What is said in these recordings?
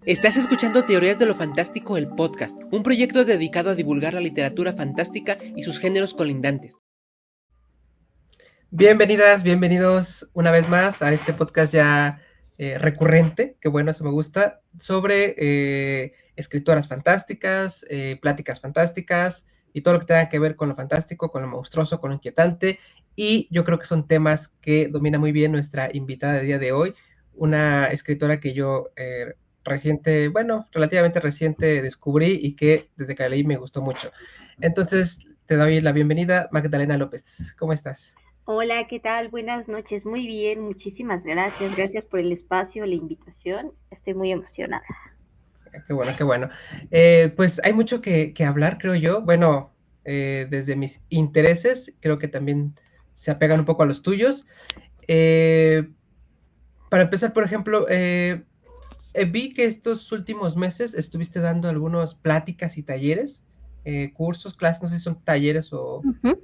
Estás escuchando Teorías de lo Fantástico, el podcast, un proyecto dedicado a divulgar la literatura fantástica y sus géneros colindantes. Bienvenidas, bienvenidos una vez más a este podcast ya recurrente, que bueno, eso me gusta, sobre escritoras fantásticas, pláticas fantásticas y todo lo que tenga que ver con lo fantástico, con lo monstruoso, con lo inquietante. Y yo creo que son temas que domina muy bien nuestra invitada de día de hoy, una escritora que yo relativamente reciente descubrí y que desde que la leí me gustó mucho. Entonces, te doy la bienvenida, Magdalena López. ¿Cómo estás? Hola, ¿qué tal? Buenas noches. Muy bien, muchísimas gracias. Gracias por el espacio, la invitación. Estoy muy emocionada. Qué bueno, qué bueno. Pues hay mucho que hablar, creo yo. Bueno, desde mis intereses, creo que también se apegan un poco a los tuyos. Eh, para empezar, por ejemplo, vi que estos últimos meses estuviste dando algunas pláticas y talleres, cursos, clases, no sé si son talleres Ujú.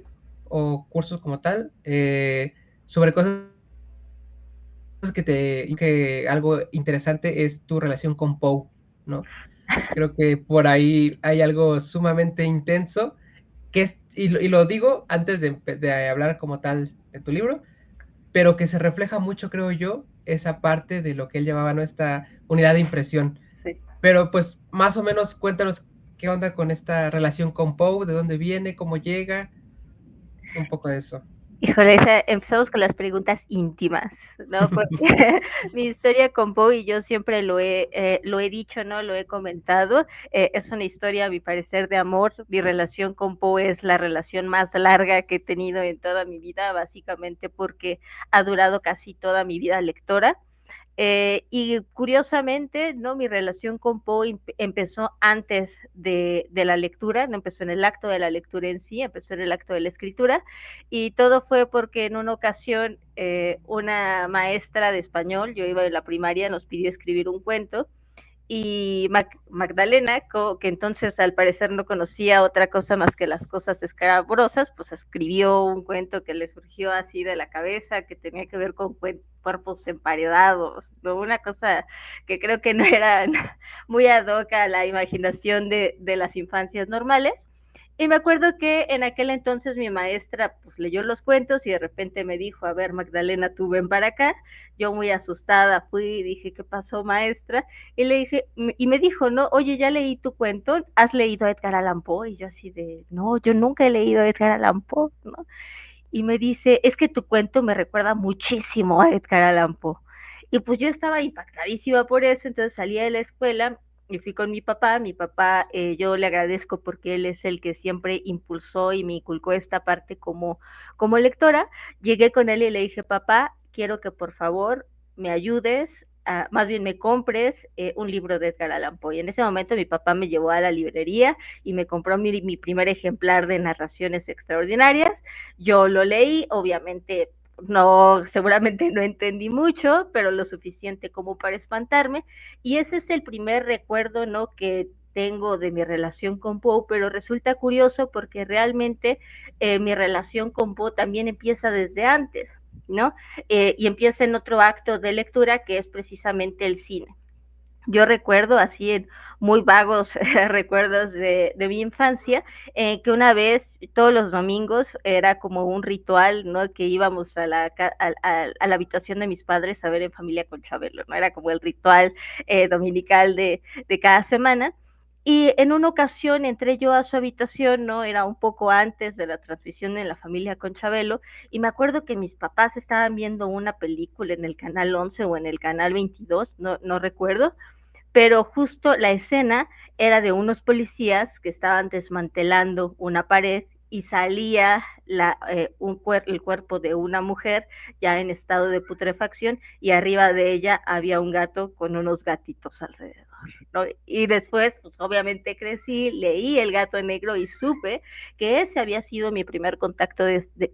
o cursos como tal, sobre cosas que algo interesante es tu relación con Poe, ¿no? Creo que por ahí hay algo sumamente intenso, y lo digo antes de hablar como tal de tu libro, pero que se refleja mucho, creo yo, esa parte de lo que él llamaba, ¿no? Esta unidad de impresión. Sí. Pero pues más o menos cuéntanos qué onda con esta relación con Poe, de dónde viene, cómo llega, un poco de eso. Híjole, empezamos con las preguntas íntimas, ¿no? Porque mi historia con Poe y yo siempre lo he dicho, ¿no? Lo he comentado. Es una historia, a mi parecer, de amor. Mi relación con Poe es la relación más larga que he tenido en toda mi vida, básicamente porque ha durado casi toda mi vida lectora. Y curiosamente, ¿no? Mi relación con Poe empezó antes de la lectura, no empezó en el acto de la lectura en sí, empezó en el acto de la escritura, y todo fue porque en una ocasión una maestra de español, yo iba en la primaria, nos pidió escribir un cuento, y Magdalena, que entonces al parecer no conocía otra cosa más que las cosas escabrosas, pues escribió un cuento que le surgió así de la cabeza, que tenía que ver con cuerpos emparedados, ¿no? Una cosa que creo que no era muy ad hoc a la imaginación de las infancias normales. Y me acuerdo que en aquel entonces mi maestra pues leyó los cuentos y de repente me dijo, a ver Magdalena, tú ven para acá. Yo muy asustada fui y dije, ¿qué pasó maestra? Y le dije, y me dijo, no, oye, ya leí tu cuento, ¿has leído a Edgar Allan Poe? Y yo así de, no, yo nunca he leído a Edgar Allan Poe, ¿no? Y me dice, es que tu cuento me recuerda muchísimo a Edgar Allan Poe. Y pues yo estaba impactadísima por eso, entonces salí de la escuela y fui con mi papá, yo le agradezco porque él es el que siempre impulsó y me inculcó esta parte como lectora. Llegué con él y le dije, papá, quiero que por favor me ayudes, más bien me compres un libro de Edgar Allan Poe. Y en ese momento mi papá me llevó a la librería y me compró mi primer ejemplar de Narraciones Extraordinarias. Yo lo leí, obviamente no, seguramente no entendí mucho, pero lo suficiente como para espantarme. Y ese es el primer recuerdo, ¿no? Que tengo de mi relación con Poe, pero resulta curioso porque realmente mi relación con Poe también empieza desde antes, ¿no? Y empieza en otro acto de lectura que es precisamente el cine. Yo recuerdo así en muy vagos recuerdos de mi infancia, que una vez todos los domingos era como un ritual, ¿no? Que íbamos a la habitación de mis padres a ver En Familia con Chabelo, ¿no? Era como el ritual dominical de cada semana. Y en una ocasión entré yo a su habitación, ¿no? Era un poco antes de la transmisión de La Familia con Chabelo, y me acuerdo que mis papás estaban viendo una película en el canal 11 o en el canal 22, no recuerdo, pero justo la escena era de unos policías que estaban desmantelando una pared y salía el cuerpo de una mujer ya en estado de putrefacción y arriba de ella había un gato con unos gatitos alrededor, ¿no? Y después, pues obviamente crecí, leí El gato negro y supe que ese había sido mi primer contacto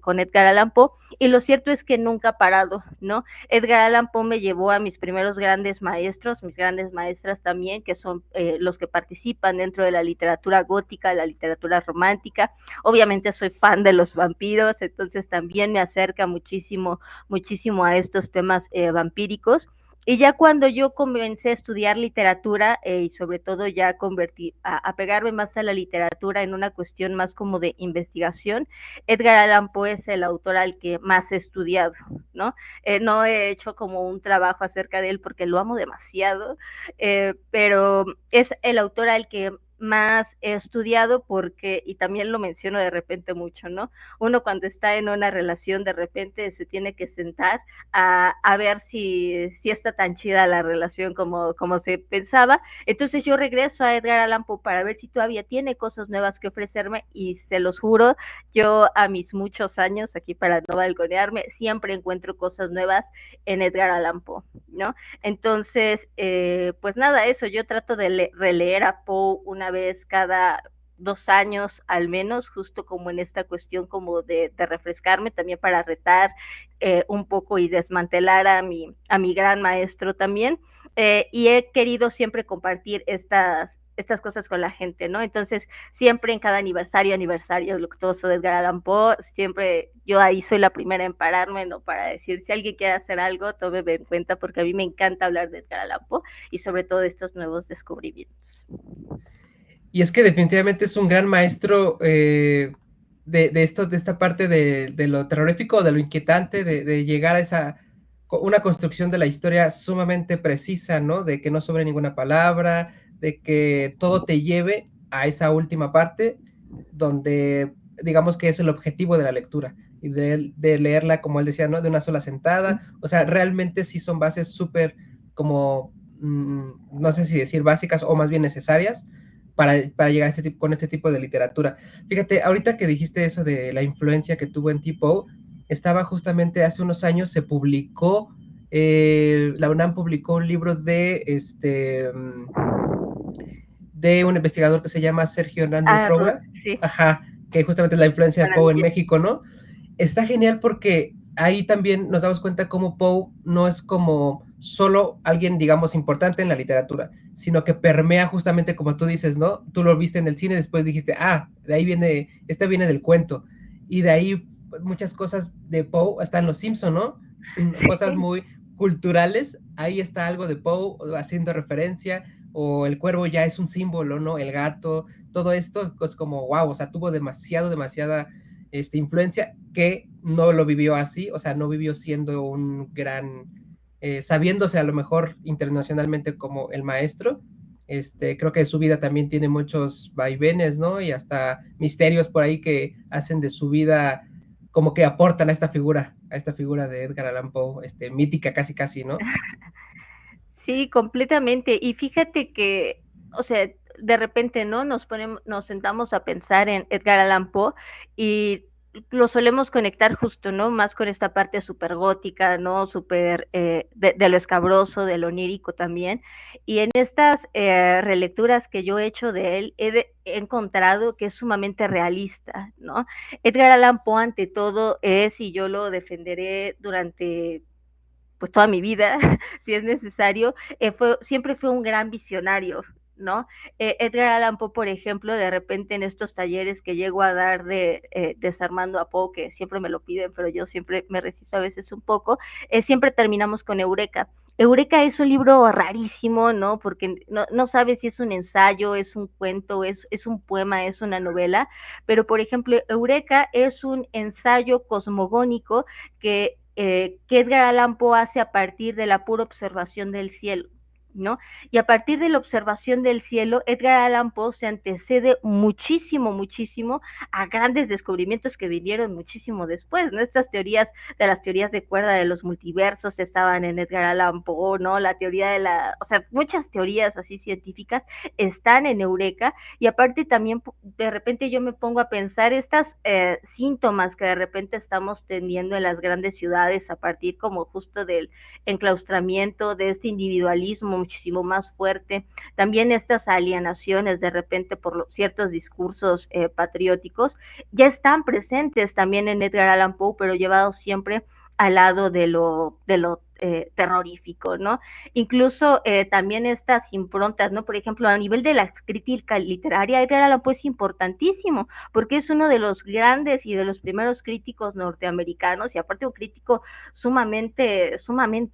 con Edgar Allan Poe, y lo cierto es que nunca ha parado, ¿no? Edgar Allan Poe me llevó a mis primeros grandes maestros, mis grandes maestras también, que son los que participan dentro de la literatura gótica, la literatura romántica. Obviamente soy fan de los vampiros, entonces también me acerca muchísimo, muchísimo a estos temas vampíricos. Y ya cuando yo comencé a estudiar literatura y sobre todo ya a pegarme más a la literatura en una cuestión más como de investigación, Edgar Allan Poe es el autor al que más he estudiado, ¿no? No he hecho como un trabajo acerca de él porque lo amo demasiado, pero es el autor al que más he estudiado porque, y también lo menciono de repente mucho, ¿no? Uno cuando está en una relación de repente se tiene que sentar a ver si está tan chida la relación como se pensaba. Entonces yo regreso a Edgar Allan Poe para ver si todavía tiene cosas nuevas que ofrecerme y se los juro, yo a mis muchos años, aquí para no balconearme, siempre encuentro cosas nuevas en Edgar Allan Poe, ¿no? Entonces, pues nada, eso, yo trato de releer a Poe una vez cada 2 años al menos, justo como en esta cuestión como de refrescarme también para retar un poco y desmantelar a mi gran maestro también. Y he querido siempre compartir estas cosas con la gente, ¿no? Entonces, siempre en cada aniversario luctuoso de Edgar Allan Poe, siempre yo ahí soy la primera en pararme, ¿no? Para decir, si alguien quiere hacer algo, tómeme en cuenta, porque a mí me encanta hablar de Edgar Allan Poe y sobre todo de estos nuevos descubrimientos. Y es que definitivamente es un gran maestro de esta parte de lo terrorífico, de lo inquietante, de llegar a una construcción de la historia sumamente precisa, ¿no? De que no sobre ninguna palabra, de que todo te lleve a esa última parte, donde digamos que es el objetivo de la lectura, y de leerla, como él decía, ¿no? De una sola sentada. O sea, realmente sí son bases súper como, no sé si decir básicas o más bien necesarias, para llegar con este tipo de literatura. Fíjate, ahorita que dijiste eso de la influencia que tuvo en Poe, estaba justamente hace unos años, se publicó, la UNAM publicó un libro de un investigador que se llama Sergio Hernández Roura, Sí. ajá, que justamente es la influencia de Poe en México, ¿no? Está genial porque ahí también nos damos cuenta cómo Poe no es como solo alguien, digamos, importante en la literatura, sino que permea justamente como tú dices, ¿no? Tú lo viste en el cine, después dijiste, de ahí viene, viene del cuento. Y de ahí pues, muchas cosas de Poe, hasta en Los Simpson, ¿no? Sí. Cosas muy culturales, ahí está algo de Poe haciendo referencia, o el cuervo ya es un símbolo, ¿no? El gato, todo esto es como, wow, o sea, tuvo demasiada influencia, que no lo vivió así, o sea, no vivió siendo un gran, sabiéndose a lo mejor internacionalmente como el maestro. Creo que su vida también tiene muchos vaivenes, ¿no? Y hasta misterios por ahí que hacen de su vida, como que aportan a esta figura de Edgar Allan Poe, mítica casi, ¿no? Sí, completamente. Y fíjate que, o sea, de repente, ¿no? Nos sentamos a pensar en Edgar Allan Poe y lo solemos conectar justo, ¿no? Más con esta parte súper gótica, ¿no? Súper de lo escabroso, de lo onírico también. Y en estas relecturas que yo he hecho de él, he encontrado que es sumamente realista, ¿no? Edgar Allan Poe, ante todo, es, y yo lo defenderé durante pues toda mi vida, si es necesario, siempre fue un gran visionario, ¿no? Edgar Allan Poe, por ejemplo, de repente en estos talleres que llego a dar de Desarmando a Poe, que siempre me lo piden, pero yo siempre me resisto a veces un poco, siempre terminamos con Eureka. Eureka es un libro rarísimo, ¿no? Porque no sabes si es un ensayo, es un cuento, es un poema, es una novela, pero por ejemplo, Eureka es un ensayo cosmogónico que Edgar Allan Poe hace a partir de la pura observación del cielo, ¿no? Y a partir de la observación del cielo, Edgar Allan Poe se antecede muchísimo a grandes descubrimientos que vinieron muchísimo después, ¿no? Estas teorías de las teorías de cuerda de los multiversos estaban en Edgar Allan Poe, ¿no? La teoría o sea, muchas teorías así científicas están en Eureka, y aparte también de repente yo me pongo a pensar estas síntomas que de repente estamos teniendo en las grandes ciudades a partir como justo del enclaustramiento, de este individualismo muchísimo más fuerte, también estas alienaciones de repente por ciertos discursos patrióticos, ya están presentes también en Edgar Allan Poe, pero llevados siempre al lado de lo terrorífico, ¿no? Incluso también estas improntas, ¿no? Por ejemplo, a nivel de la crítica literaria, Edgar Allan Poe es importantísimo, porque es uno de los grandes y de los primeros críticos norteamericanos, y aparte un crítico sumamente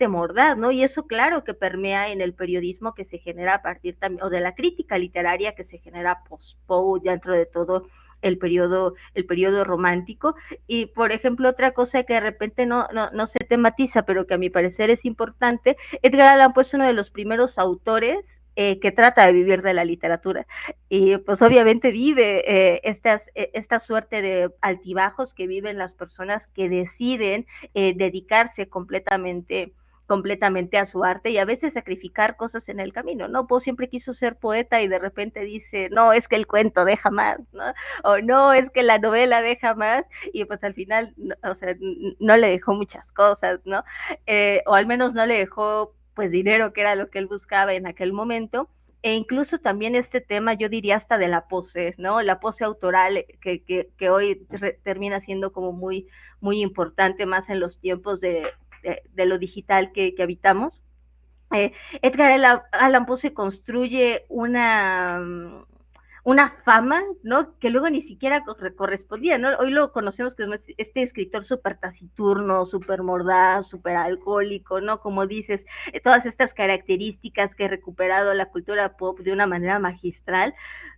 mordaz, ¿no? Y eso claro que permea en el periodismo que se genera a partir también, o de la crítica literaria que se genera post-Poe, dentro de todo el periodo romántico. Y por ejemplo, otra cosa que de repente no se tematiza, pero que a mi parecer es importante, Edgar Allan Poe es uno de los primeros autores que trata de vivir de la literatura, y pues obviamente vive esta suerte de altibajos que viven las personas que deciden dedicarse completamente a su arte, y a veces sacrificar cosas en el camino, ¿no? Poe siempre quiso ser poeta y de repente dice, no, es que el cuento deja más, ¿no? O no, es que la novela deja más, y pues al final, o sea, no le dejó muchas cosas, ¿no? O al menos no le dejó pues dinero, que era lo que él buscaba en aquel momento. E incluso también este tema, yo diría hasta de la pose, ¿no? La pose autoral que hoy termina siendo como muy importante, más en los tiempos de lo digital que habitamos. Edgar Allan Poe se construye una fama, ¿no? Que luego ni siquiera correspondía, ¿no? Hoy lo conocemos como este escritor súper taciturno, súper mordaz, súper alcohólico, ¿no? Como dices, todas estas características que ha recuperado la cultura pop de una manera magistral,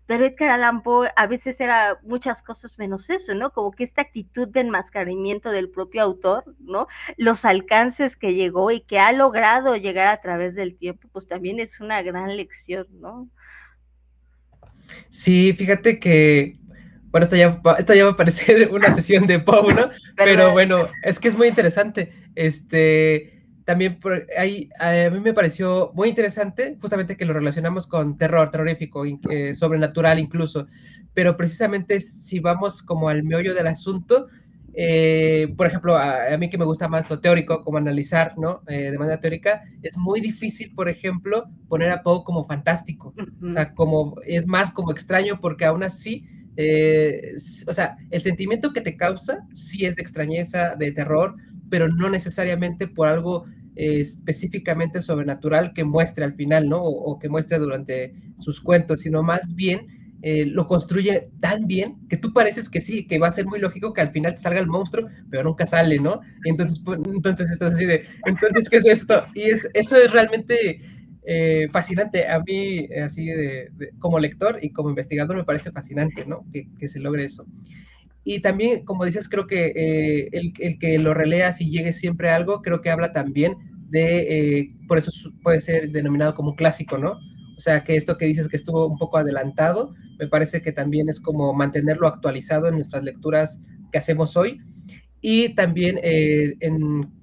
pero Edgar Allan Poe a veces era muchas cosas menos eso, ¿no? Como que esta actitud de enmascaramiento del propio autor, ¿no? Los alcances que llegó y que ha logrado llegar a través del tiempo, pues también es una gran lección, ¿no? Sí, fíjate que, bueno, esto ya va a parecer una sesión de Poe, ¿no? Pero bueno, es que es muy interesante. También a mí me pareció muy interesante, justamente que lo relacionamos con terror, terrorífico, sobrenatural incluso, pero precisamente si vamos como al meollo del asunto, por ejemplo, a mí que me gusta más lo teórico, como analizar, ¿no? De manera teórica, es muy difícil, por ejemplo, poner a Poe como fantástico. O sea, es más como extraño, porque aún así, o sea, el sentimiento que te causa sí es de extrañeza, de terror, pero no necesariamente por algo específicamente sobrenatural que muestre al final, ¿no? O que muestre durante sus cuentos, sino más bien lo construye tan bien que tú pareces que sí, que va a ser muy lógico que al final te salga el monstruo, pero nunca sale, ¿no? Y entonces estás así de, entonces, ¿qué es esto? Y eso es realmente fascinante. A mí, así como lector y como investigador, me parece fascinante, ¿no? Que se logre eso. Y también, como dices, creo que el que lo releas y llegue siempre a algo, creo que habla también por eso puede ser denominado como clásico, ¿no? O sea, que esto que dices que estuvo un poco adelantado, me parece que también es como mantenerlo actualizado en nuestras lecturas que hacemos hoy. Y también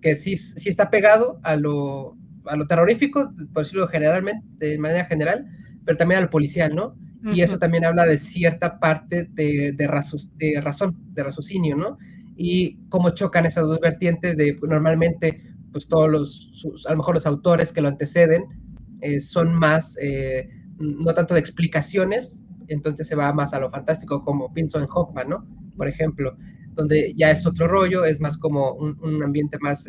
que sí está pegado a lo terrorífico, por decirlo generalmente, de manera general, pero también a lo policial, ¿no? Y eso también habla de cierta parte de razón, de raciocinio, ¿no? Y cómo chocan esas dos vertientes de normalmente, pues todos a lo mejor los autores que lo anteceden son más, no tanto de explicaciones, entonces se va más a lo fantástico, como Pinson Hoffman, ¿no? Por ejemplo, donde ya es otro rollo, es más como un ambiente más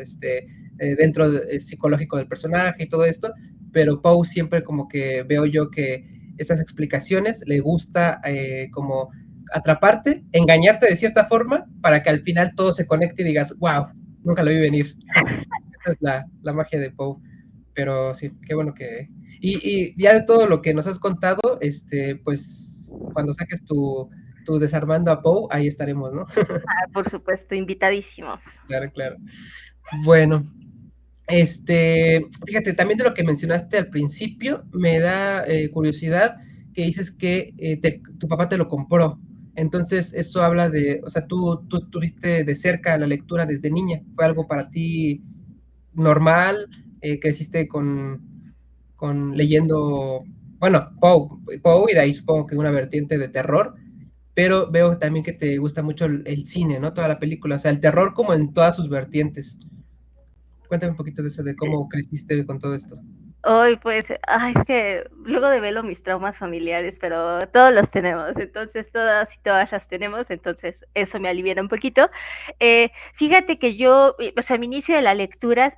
dentro psicológico del personaje y todo esto, pero Poe siempre como que veo yo que esas explicaciones le gusta como atraparte, engañarte de cierta forma, para que al final todo se conecte y digas, wow, nunca lo vi venir. Esa es la magia de Poe. Pero sí, qué bueno que... Y ya de todo lo que nos has contado, pues cuando saques tu Desarmando a Poe, ahí estaremos, ¿no? Por supuesto, invitadísimos. Claro, claro. Bueno, fíjate, también de lo que mencionaste al principio, me da curiosidad que dices que tu papá te lo compró. Entonces, eso habla o sea, tú tuviste de cerca la lectura desde niña. ¿Fue algo para ti normal? ¿Creciste con leyendo, bueno, Poe, y de ahí supongo que una vertiente de terror? Pero veo también que te gusta mucho el cine, ¿no? Toda la película, o sea, el terror como en todas sus vertientes. Cuéntame un poquito de eso, de cómo creciste con todo esto. Hoy, pues, es que luego develo mis traumas familiares, pero todos los tenemos, entonces todas y todas las tenemos, entonces eso me alivia un poquito. Fíjate que yo, o sea, mi inicio de la lectura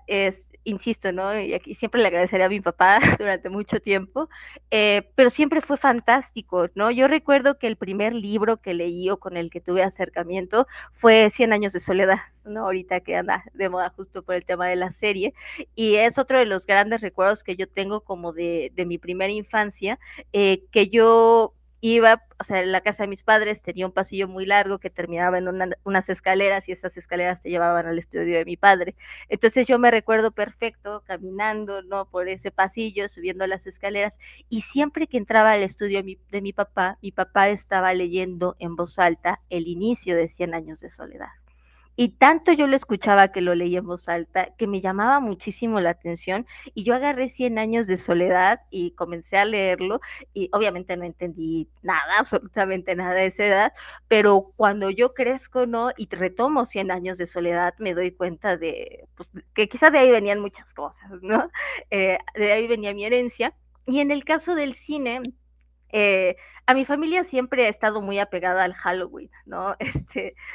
insisto, ¿no? Y aquí siempre le agradeceré a mi papá durante mucho tiempo, pero siempre fue fantástico, ¿no? Yo recuerdo que el primer libro que leí o con el que tuve acercamiento fue Cien años de soledad, ¿no? Ahorita que anda de moda justo por el tema de la serie, y es otro de los grandes recuerdos que yo tengo como de mi primera infancia, que yo iba, o sea, en la casa de mis padres tenía un pasillo muy largo que terminaba en unas escaleras y esas escaleras te llevaban al estudio de mi padre. Entonces yo me recuerdo perfecto caminando, ¿no? Por ese pasillo, subiendo las escaleras y siempre que entraba al estudio de mi papá estaba leyendo en voz alta el inicio de Cien años de soledad. Y tanto yo lo escuchaba que lo leía en voz alta, que me llamaba muchísimo la atención y yo agarré Cien años de soledad y comencé a leerlo y obviamente no entendí nada, absolutamente nada de esa edad, pero cuando yo crezco, ¿no? Y retomo Cien años de soledad, me doy cuenta de, pues, que quizás de ahí venían muchas cosas, ¿no? De ahí venía mi herencia. Y en el caso del cine, eh, a mi familia siempre ha estado muy apegada al Halloween, ¿no?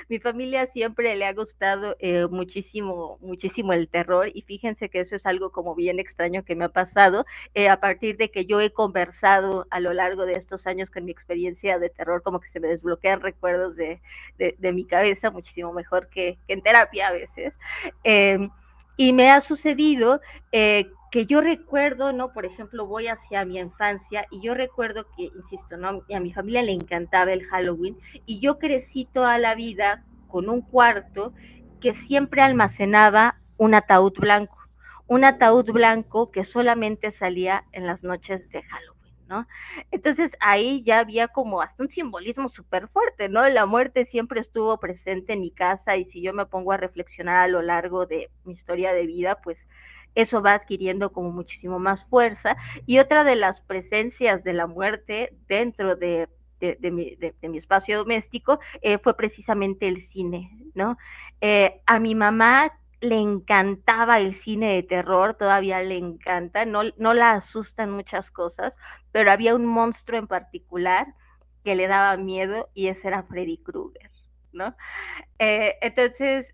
Mi familia siempre le ha gustado muchísimo, muchísimo el terror y fíjense que eso es algo como bien extraño que me ha pasado a partir de que yo he conversado a lo largo de estos años con mi experiencia de terror, como que se me desbloquean recuerdos de mi cabeza, muchísimo mejor que en terapia a veces. Eh, y me ha sucedido que yo recuerdo, ¿no? Por ejemplo, voy hacia mi infancia y yo recuerdo que, insisto, ¿no? A mi familia le encantaba el Halloween y yo crecí toda la vida con un cuarto que siempre almacenaba un ataúd blanco que solamente salía en las noches de Halloween. ¿No? Entonces ahí ya había como hasta un simbolismo súper fuerte, ¿no? La muerte siempre estuvo presente en mi casa y si yo me pongo a reflexionar a lo largo de mi historia de vida, pues eso va adquiriendo como muchísimo más fuerza. Y otra de las presencias de la muerte dentro de mi espacio doméstico fue precisamente el cine, ¿no? A mi mamá le encantaba el cine de terror, todavía le encanta, no la asustan muchas cosas, pero había un monstruo en particular que le daba miedo y ese era Freddy Krueger, ¿no? Entonces,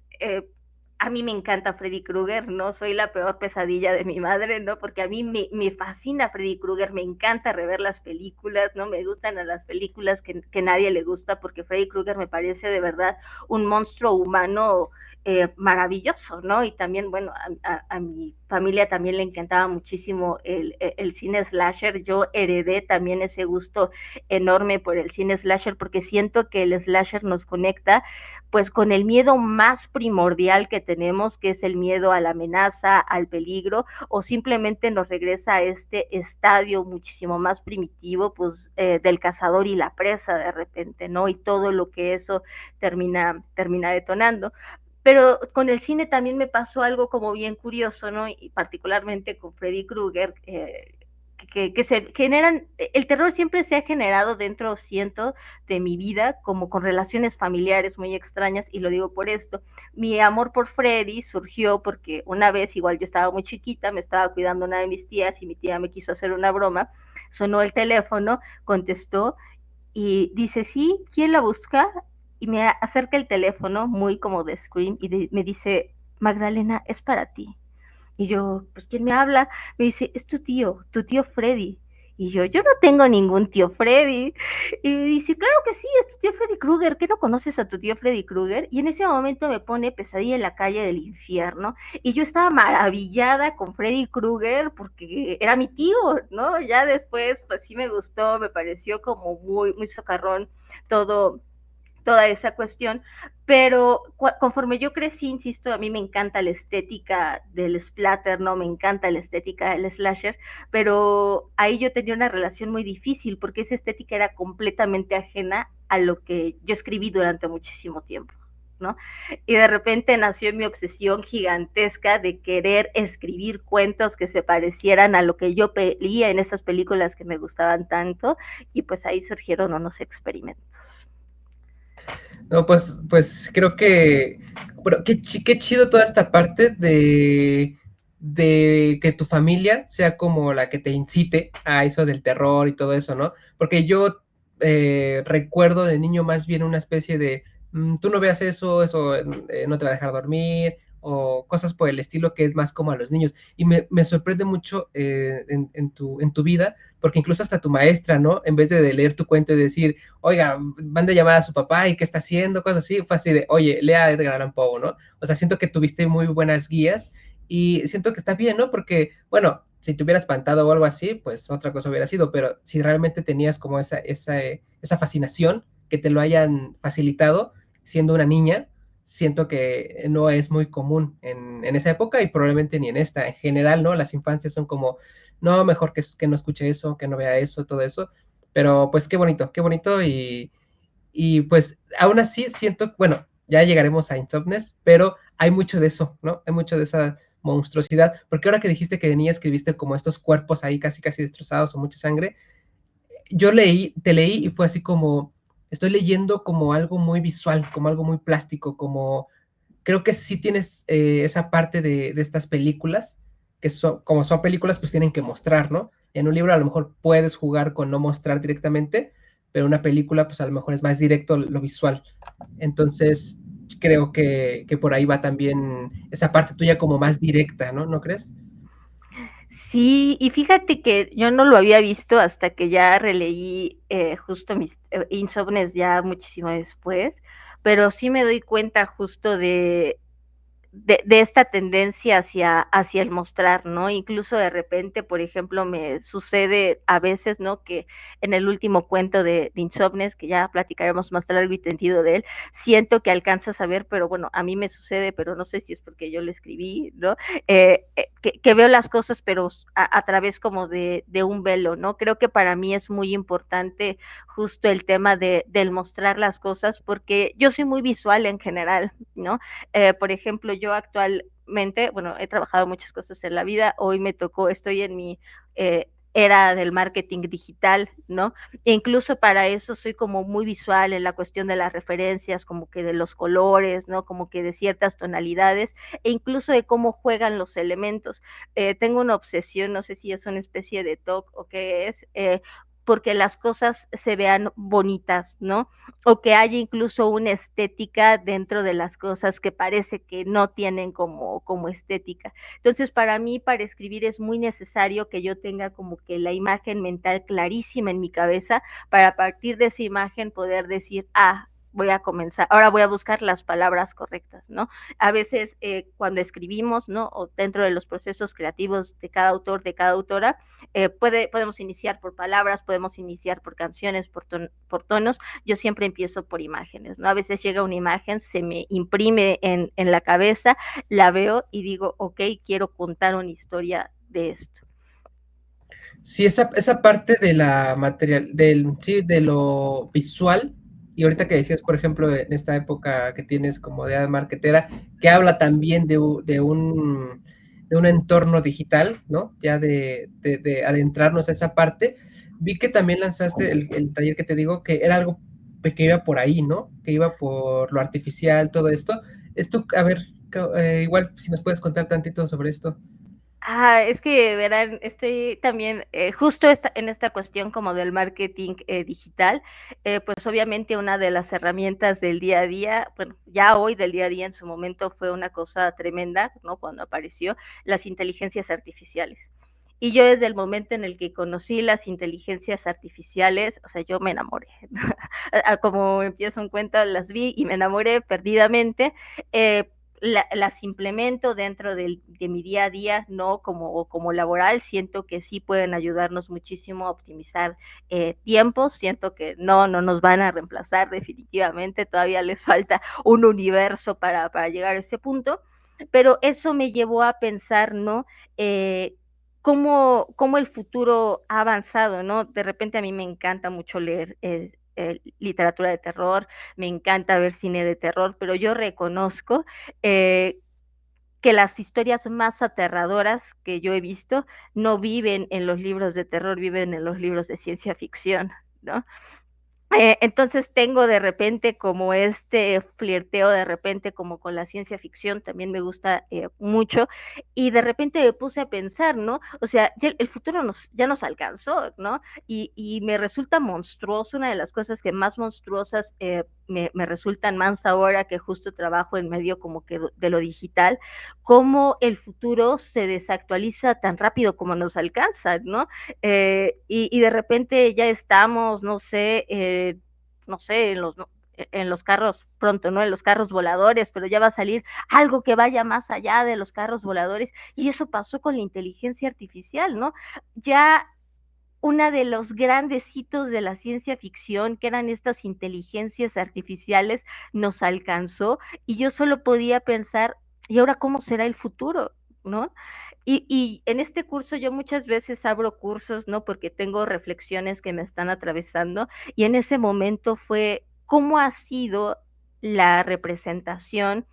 a mí me encanta Freddy Krueger, no soy la peor pesadilla de mi madre, ¿no? Porque a mí me fascina Freddy Krueger, me encanta rever las películas, ¿no? Me gustan a las películas que nadie le gusta, porque Freddy Krueger me parece de verdad un monstruo humano maravilloso, ¿no? Y también, bueno, a mi familia también le encantaba muchísimo el cine slasher, yo heredé también ese gusto enorme por el cine slasher, porque siento que el slasher nos conecta pues con el miedo más primordial que tenemos, que es el miedo a la amenaza, al peligro, o simplemente nos regresa a este estadio muchísimo más primitivo, pues del cazador y la presa de repente, ¿no? Y todo lo que eso termina detonando. Pero con el cine también me pasó algo como bien curioso, ¿no? Y particularmente con Freddy Krueger, que se generan, el terror siempre se ha generado dentro, siento, de mi vida, como con relaciones familiares muy extrañas, y lo digo por esto. Mi amor por Freddy surgió porque una vez, igual yo estaba muy chiquita, me estaba cuidando una de mis tías y mi tía me quiso hacer una broma, sonó el teléfono, contestó y dice, sí, ¿quién la busca? Y me acerca el teléfono, muy como de Scream, y me dice, Magdalena, es para ti. Y yo, pues, ¿quién me habla? Me dice, es tu tío Freddy. Y yo no tengo ningún tío Freddy. Y me dice, claro que sí, es tu tío Freddy Krueger. ¿Qué no conoces a tu tío Freddy Krueger? Y en ese momento me pone Pesadilla en la calle del infierno. Y yo estaba maravillada con Freddy Krueger porque era mi tío, ¿no? Ya después, pues sí me gustó, me pareció como muy, muy socarrón todo, toda esa cuestión, pero conforme yo crecí, insisto, a mí me encanta la estética del splatter, no me encanta la estética del slasher, pero ahí yo tenía una relación muy difícil porque esa estética era completamente ajena a lo que yo escribí durante muchísimo tiempo. ¿No? Y de repente nació mi obsesión gigantesca de querer escribir cuentos que se parecieran a lo que yo veía en esas películas que me gustaban tanto, y pues ahí surgieron unos experimentos. No, pues creo que, bueno, qué chido toda esta parte de que tu familia sea como la que te incite a eso del terror y todo eso, ¿no? Porque yo recuerdo de niño más bien una especie de, tú no veas eso no te va a dejar dormir, o cosas por el estilo que es más como a los niños. Y me sorprende mucho en tu vida, porque incluso hasta tu maestra, ¿no? En vez de leer tu cuento y decir, oiga, mande a llamar a su papá y qué está haciendo, cosas así, fue así de, oye, lea a Edgar Allan Poe, ¿no? O sea, siento que tuviste muy buenas guías y siento que está bien, ¿no? Porque, bueno, si te hubiera espantado o algo así, pues otra cosa hubiera sido, pero si realmente tenías como esa fascinación, que te lo hayan facilitado siendo una niña, siento que no es muy común en esa época y probablemente ni en esta. En general, ¿no? Las infancias son como, no, mejor que no escuche eso, que no vea eso, todo eso. Pero pues qué bonito y pues aún así siento, bueno, ya llegaremos a Insomnes, pero hay mucho de eso, ¿no? Hay mucho de esa monstruosidad, porque ahora que dijiste que de niña escribiste como estos cuerpos ahí casi destrozados o mucha sangre, yo te leí y fue así como, estoy leyendo como algo muy visual, como algo muy plástico, como, creo que sí tienes esa parte de estas películas, que son, como son películas, pues tienen que mostrar, ¿no? En un libro a lo mejor puedes jugar con no mostrar directamente, pero una película, pues a lo mejor es más directo lo visual. Entonces, creo que por ahí va también esa parte tuya como más directa, ¿no? ¿No crees? Sí, y fíjate que yo no lo había visto hasta que ya releí justo mis Insomnes ya muchísimo después, pero sí me doy cuenta justo de esta tendencia hacia el mostrar, ¿no? Incluso de repente, por ejemplo, me sucede a veces, ¿no? Que en el último cuento de Insomnes, que ya platicaremos más largo y tendido de él, siento que alcanzas a ver, pero bueno, a mí me sucede, pero no sé si es porque yo lo escribí, ¿no? Que veo las cosas, pero a través como de un velo, ¿no? Creo que para mí es muy importante justo el tema del mostrar las cosas, porque yo soy muy visual en general, ¿no? Por ejemplo, yo actualmente, bueno, he trabajado muchas cosas en la vida, hoy me tocó, estoy en mi era del marketing digital, ¿no? E incluso para eso soy como muy visual en la cuestión de las referencias, como que de los colores, ¿no? Como que de ciertas tonalidades e incluso de cómo juegan los elementos. Tengo una obsesión, no sé si es una especie de TOC o qué es, porque las cosas se vean bonitas, ¿no? O que haya incluso una estética dentro de las cosas que parece que no tienen como estética. Entonces, para mí, para escribir es muy necesario que yo tenga como que la imagen mental clarísima en mi cabeza para a partir de esa imagen poder decir, voy a comenzar, ahora voy a buscar las palabras correctas, ¿no? A veces cuando escribimos, ¿no? O dentro de los procesos creativos de cada autor, de cada autora, podemos iniciar por palabras, podemos iniciar por canciones, por tonos. Yo siempre empiezo por imágenes, ¿no? A veces llega una imagen, se me imprime en la cabeza, la veo y digo, ok, quiero contar una historia de esto. Sí, esa parte de la material, sí, de lo visual, y ahorita que decías, por ejemplo, en esta época que tienes como de marketera, que habla también de un entorno digital, ¿no? Ya de adentrarnos a esa parte, vi que también lanzaste el taller que te digo, que era algo que iba por ahí, ¿no? Que iba por lo artificial, todo esto. Esto, a ver, igual si nos puedes contar tantito sobre esto. Es que verán, estoy también justo en esta cuestión como del marketing digital, pues obviamente una de las herramientas del día a día, bueno, ya hoy del día a día en su momento fue una cosa tremenda, ¿no? Cuando apareció las inteligencias artificiales. Y yo desde el momento en el que conocí las inteligencias artificiales, o sea, yo me enamoré. Como empiezo un cuento, las vi y me enamoré perdidamente. Las implemento dentro de mi día a día, no como laboral, siento que sí pueden ayudarnos muchísimo a optimizar tiempos, siento que no nos van a reemplazar definitivamente, todavía les falta un universo para llegar a ese punto, pero eso me llevó a pensar, ¿no? Cómo el futuro ha avanzado, ¿no? De repente a mí me encanta mucho leer literatura de terror, me encanta ver cine de terror, pero yo reconozco eh, que las historias más aterradoras que yo he visto no viven en los libros de terror, viven en los libros de ciencia ficción, ¿no? Entonces tengo de repente como este flirteo de repente como con la ciencia ficción, también me gusta mucho, y de repente me puse a pensar, ¿no? O sea, ya el futuro ya nos alcanzó, ¿no? Y me resulta monstruoso, una de las cosas que más monstruosas me resultan más ahora que justo trabajo en medio como que de lo digital, cómo el futuro se desactualiza tan rápido como nos alcanza, ¿no? Y de repente ya estamos, no sé, en los carros pronto, ¿no? En los carros voladores, pero ya va a salir algo que vaya más allá de los carros voladores. Y eso pasó con la inteligencia artificial, ¿no? Ya una de los grandes hitos de la ciencia ficción, que eran estas inteligencias artificiales, nos alcanzó y yo solo podía pensar, ¿y ahora cómo será el futuro? ¿No? Y en este curso yo muchas veces abro cursos, ¿no? Porque tengo reflexiones que me están atravesando y en ese momento fue cómo ha sido la representación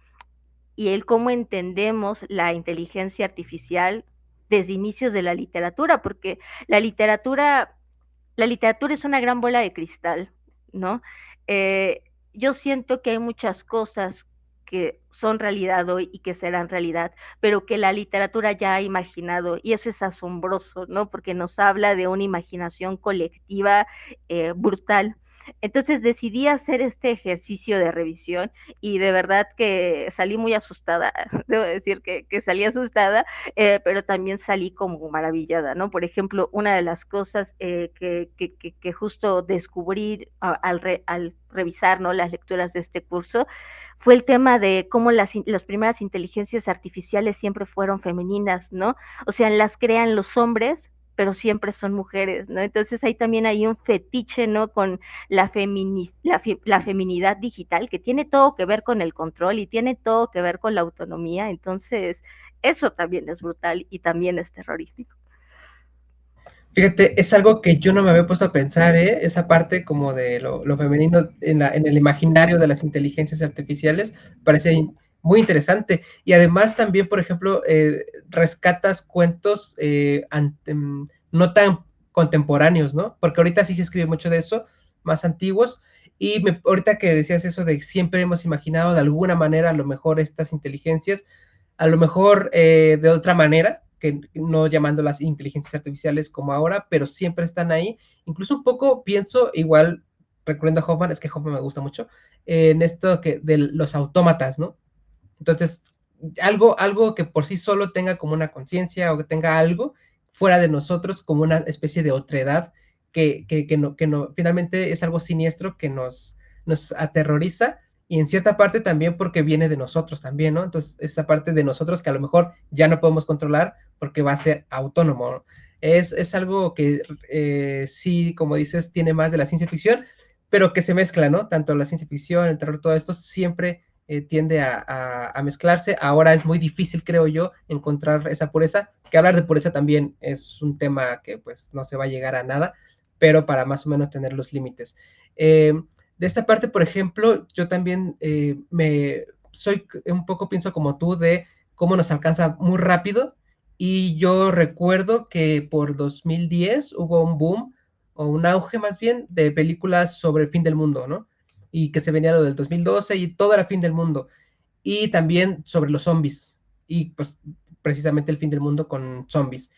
y el cómo entendemos la inteligencia artificial desde inicios de la literatura, porque la literatura, la literatura es una gran bola de cristal, ¿no? Eh, yo siento que hay muchas cosas que son realidad hoy y que serán realidad, pero que la literatura ya ha imaginado, y eso es asombroso, ¿no? Porque nos habla de una imaginación colectiva brutal. Entonces decidí hacer este ejercicio de revisión y de verdad que salí muy asustada, debo decir que salí asustada, pero también salí como maravillada, ¿no? Por ejemplo, una de las cosas que justo descubrí al revisar, ¿no? Las lecturas de este curso fue el tema de cómo las primeras inteligencias artificiales siempre fueron femeninas, ¿no? O sea, las crean los hombres, pero siempre son mujeres, ¿no? Entonces ahí también hay un fetiche, ¿no? Con la feminidad digital, que tiene todo que ver con el control y tiene todo que ver con la autonomía. Entonces, eso también es brutal y también es terrorífico. Fíjate, es algo que yo no me había puesto a pensar, ¿eh? Esa parte como de lo femenino en el imaginario de las inteligencias artificiales parece muy interesante. Y además también, por ejemplo, rescatas cuentos no tan contemporáneos, ¿no? Porque ahorita sí se escribe mucho de eso, más antiguos. Y ahorita que decías eso de que siempre hemos imaginado de alguna manera a lo mejor estas inteligencias, a lo mejor de otra manera, que no llamándolas inteligencias artificiales como ahora, pero siempre están ahí. Incluso un poco pienso, igual, recurriendo a Hoffman, es que Hoffman me gusta mucho, en esto que de los autómatas, ¿no? Entonces, algo que por sí solo tenga como una conciencia o que tenga algo fuera de nosotros como una especie de otredad que finalmente es algo siniestro que nos aterroriza y en cierta parte también porque viene de nosotros también, ¿no? Entonces, esa parte de nosotros que a lo mejor ya no podemos controlar porque va a ser autónomo, ¿no? Es algo que sí, como dices, tiene más de la ciencia ficción, pero que se mezcla, ¿no? Tanto la ciencia ficción, el terror, todo esto siempre tiende a mezclarse. Ahora es muy difícil, creo yo, encontrar esa pureza, que hablar de pureza también es un tema que pues no se va a llegar a nada, pero para más o menos tener los límites. De esta parte, por ejemplo, yo también soy un poco, pienso como tú, de cómo nos alcanza muy rápido. Y yo recuerdo que por 2010 hubo un boom, o un auge más bien, de películas sobre el fin del mundo, ¿no? Y que se venía lo del 2012 y todo era fin del mundo. Y también sobre los zombies. Y pues precisamente el fin del mundo con zombies.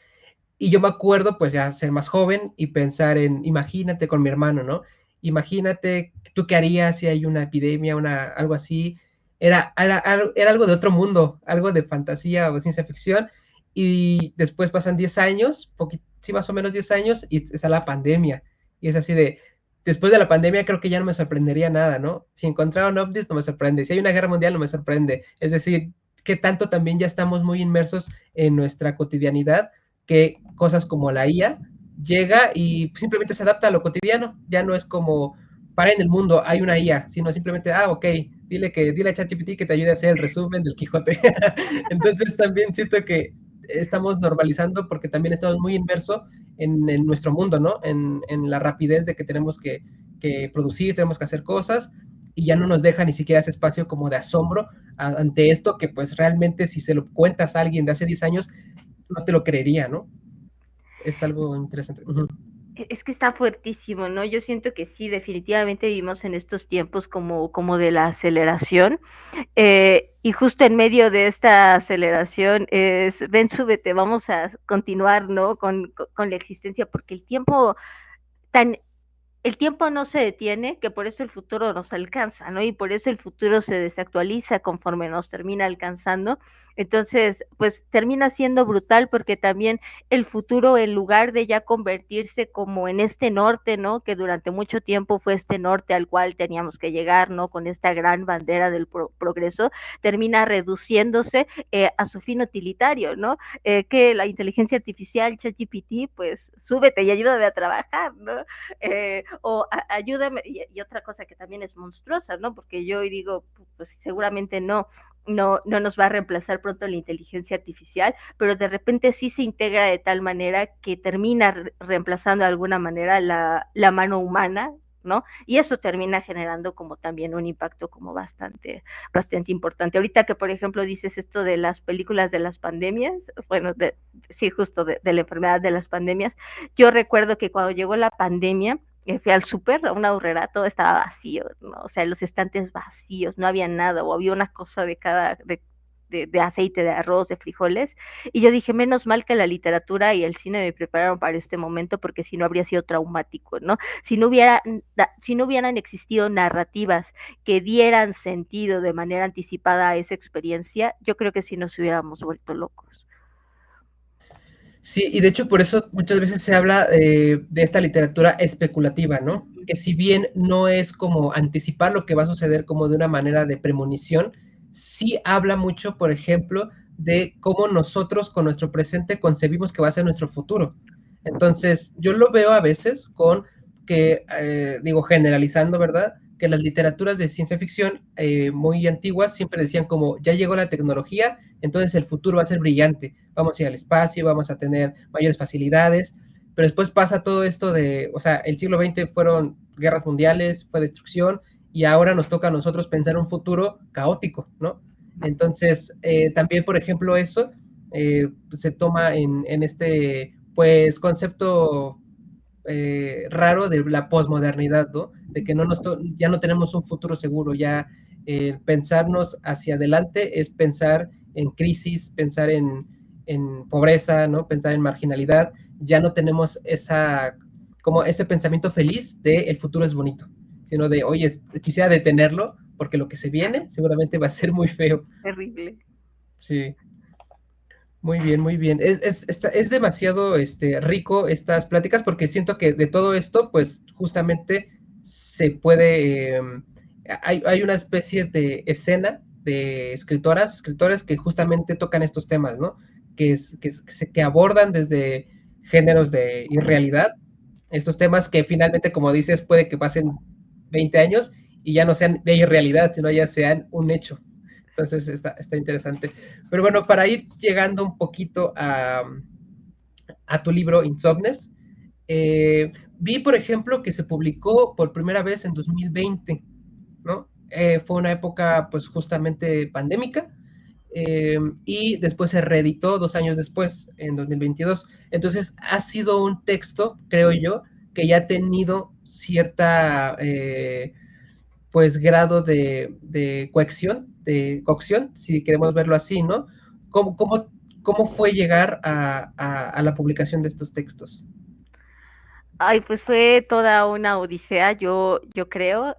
Y yo me acuerdo, pues ya ser más joven y pensar en, imagínate con mi hermano, ¿no? Imagínate tú qué harías si hay una epidemia, algo así. Era algo de otro mundo, algo de fantasía o ciencia ficción. Y después pasan 10 años, sí, más o menos 10 años, y está la pandemia. Y es así de, después de la pandemia creo que ya no me sorprendería nada, ¿no? Si encontraron ovnis no me sorprende, si hay una guerra mundial no me sorprende. Es decir, que tanto también ya estamos muy inmersos en nuestra cotidianidad que cosas como la IA llega y simplemente se adapta a lo cotidiano, ya no es como para en el mundo hay una IA, sino simplemente, ok, dile a ChatGPT que te ayude a hacer el resumen del Quijote. Entonces también siento que estamos normalizando porque también estamos muy inmersos en nuestro mundo, ¿no? En la rapidez de que tenemos que producir, tenemos que hacer cosas y ya no nos deja ni siquiera ese espacio como de asombro ante esto que pues realmente si se lo cuentas a alguien de hace 10 años no te lo creería, ¿no? Es algo interesante. Uh-huh. Es que está fuertísimo, ¿no? Yo siento que sí, definitivamente vivimos en estos tiempos como de la aceleración. Y justo en medio de esta aceleración es, ven, súbete, vamos a continuar, ¿no? Con la existencia, porque el tiempo tan el tiempo no se detiene, que por eso el futuro nos alcanza, ¿no? Y por eso el futuro se desactualiza conforme nos termina alcanzando. Entonces, pues termina siendo brutal porque también el futuro, en lugar de ya convertirse como en este norte, ¿no? Que durante mucho tiempo fue este norte al cual teníamos que llegar, ¿no? Con esta gran bandera del progreso, termina reduciéndose a su fin utilitario, ¿no? Que la inteligencia artificial, ChatGPT, pues súbete y ayúdame a trabajar, ¿no? Ayúdame, y otra cosa que también es monstruosa, ¿no? Porque yo digo, pues seguramente no nos va a reemplazar pronto la inteligencia artificial, pero de repente sí se integra de tal manera que termina reemplazando de alguna manera la mano humana, ¿no? Y eso termina generando como también un impacto como bastante importante. Ahorita que, por ejemplo, dices esto de las películas de las pandemias, bueno, sí, justo de la enfermedad de las pandemias, yo recuerdo que cuando llegó la pandemia, fui al súper, a una aurrera, todo estaba vacío, ¿no? O sea, los estantes vacíos, no había nada, o había una cosa de aceite, de arroz, de frijoles, y yo dije, menos mal que la literatura y el cine me prepararon para este momento, porque si no habría sido traumático, ¿no? Si no hubieran existido narrativas que dieran sentido de manera anticipada a esa experiencia, yo creo que sí nos hubiéramos vuelto locos. Sí, y de hecho por eso muchas veces se habla de esta literatura especulativa, ¿no? Que si bien no es como anticipar lo que va a suceder como de una manera de premonición, sí habla mucho, por ejemplo, de cómo nosotros con nuestro presente concebimos que va a ser nuestro futuro. Entonces, yo lo veo a veces con que, digo, generalizando, ¿verdad? Que las literaturas de ciencia ficción muy antiguas siempre decían como, ya llegó la tecnología, entonces el futuro va a ser brillante, vamos a ir al espacio, vamos a tener mayores facilidades, pero después pasa todo esto de, o sea, el siglo XX fueron guerras mundiales, fue destrucción, y ahora nos toca a nosotros pensar un futuro caótico, ¿no? Entonces, también, por ejemplo, eso se toma en este, pues, concepto raro de la posmodernidad, ¿no? De que ya no tenemos un futuro seguro, ya pensarnos hacia adelante es pensar en crisis, pensar en pobreza, ¿no? Pensar en marginalidad, ya no tenemos como ese pensamiento feliz de el futuro es bonito, sino de, oye, quisiera detenerlo porque lo que se viene seguramente va a ser muy feo. Terrible. Sí. Muy bien, muy bien. Es demasiado rico estas pláticas porque siento que de todo esto, pues justamente se puede, hay una especie de escena de escritores que justamente tocan estos temas, ¿no? Que abordan desde géneros de irrealidad, estos temas que finalmente, como dices, puede que pasen 20 años y ya no sean de irrealidad, sino ya sean un hecho. Entonces está interesante. Pero bueno, para ir llegando un poquito a tu libro Insomnes, vi, por ejemplo, que se publicó por primera vez en 2020, ¿no? Fue una época, pues, justamente pandémica, y después se reeditó 2 años después, en 2022. Entonces, ha sido un texto, creo yo, que ya ha tenido cierta pues grado de coacción, si queremos verlo así, ¿no? ¿Cómo fue llegar a la publicación de estos textos? Ay, pues fue toda una odisea, yo creo.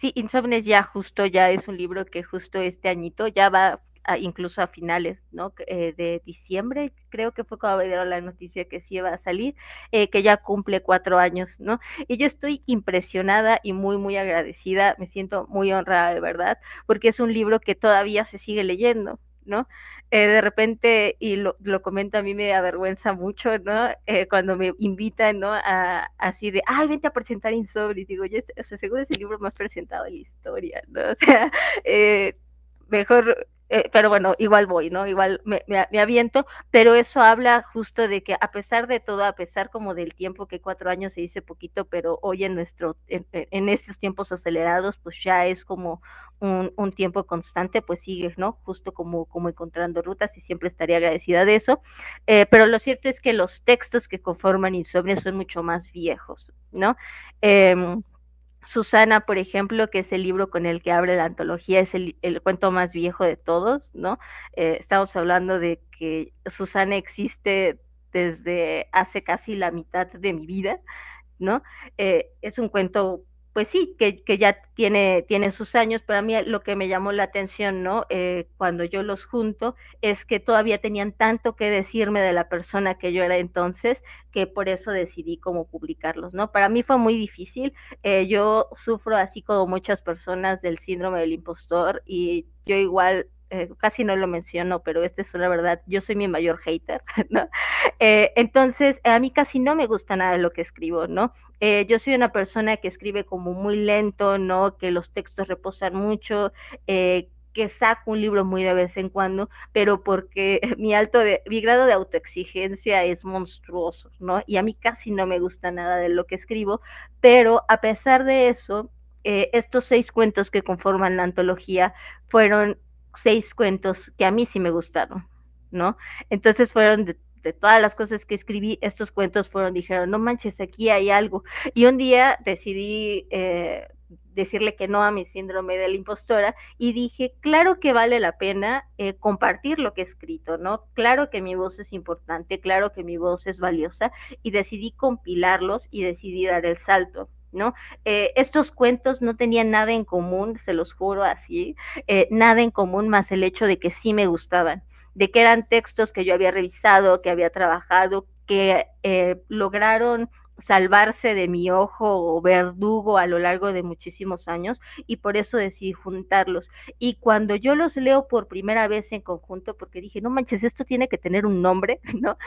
Sí, Insomnes ya justo, ya es un libro que justo este añito ya va incluso a finales, ¿no? De diciembre, creo que fue cuando me dieron la noticia que sí iba a salir, que ya cumple 4 años, ¿no? Y yo estoy impresionada y muy agradecida, me siento muy honrada de verdad, porque es un libro que todavía se sigue leyendo, ¿no? De repente, y lo comento, a mí me avergüenza mucho, ¿no? Cuando me invitan, ¿no? Así de, ay, vente a presentar Insomnis, digo, yo, o sea, seguro es el libro más presentado de la historia, ¿no? O sea, mejor, pero bueno, igual voy, ¿no? Igual me aviento, pero eso habla justo de que a pesar de todo, a pesar como del tiempo, que 4 años se dice poquito, pero hoy en estos tiempos acelerados, pues ya es como un tiempo constante, pues sigues, ¿no? Justo como encontrando rutas, y siempre estaría agradecida de eso. Pero lo cierto es que los textos que conforman Insomnio son mucho más viejos, ¿no? Susana, por ejemplo, que es el libro con el que abre la antología, es el cuento más viejo de todos, ¿no? Estamos hablando de que Susana existe desde hace casi la mitad de mi vida, ¿no? Es un cuento, pues sí, que ya tiene sus años, pero a mí lo que me llamó la atención, ¿no? Cuando yo los junto, es que todavía tenían tanto que decirme de la persona que yo era entonces, que por eso decidí cómo publicarlos, ¿no? Para mí fue muy difícil, yo sufro así como muchas personas del síndrome del impostor y yo igual casi no lo menciono, pero esta es una verdad, yo soy mi mayor hater, ¿no? Entonces, a mí casi no me gusta nada de lo que escribo, ¿no? Yo soy una persona que escribe como muy lento, ¿no? Que los textos reposan mucho, que saco un libro muy de vez en cuando, pero porque mi grado de autoexigencia es monstruoso, ¿no? Y a mí casi no me gusta nada de lo que escribo, pero a pesar de eso, estos 6 cuentos que conforman la antología fueron 6 cuentos que a mí sí me gustaron, ¿no? Entonces fueron de todas las cosas que escribí, estos cuentos fueron, dijeron, no manches, aquí hay algo. Y un día decidí decirle que no a mi síndrome de la impostora y dije, claro que vale la pena compartir lo que he escrito, ¿no? Claro que mi voz es importante, claro que mi voz es valiosa y decidí compilarlos y decidí dar el salto, ¿no? Estos cuentos no tenían nada en común, se los juro así, nada en común más el hecho de que sí me gustaban, de que eran textos que yo había revisado, que había trabajado, que lograron salvarse de mi ojo verdugo a lo largo de muchísimos años y por eso decidí juntarlos. Y cuando yo los leo por primera vez en conjunto, porque dije, no manches, esto tiene que tener un nombre, ¿no?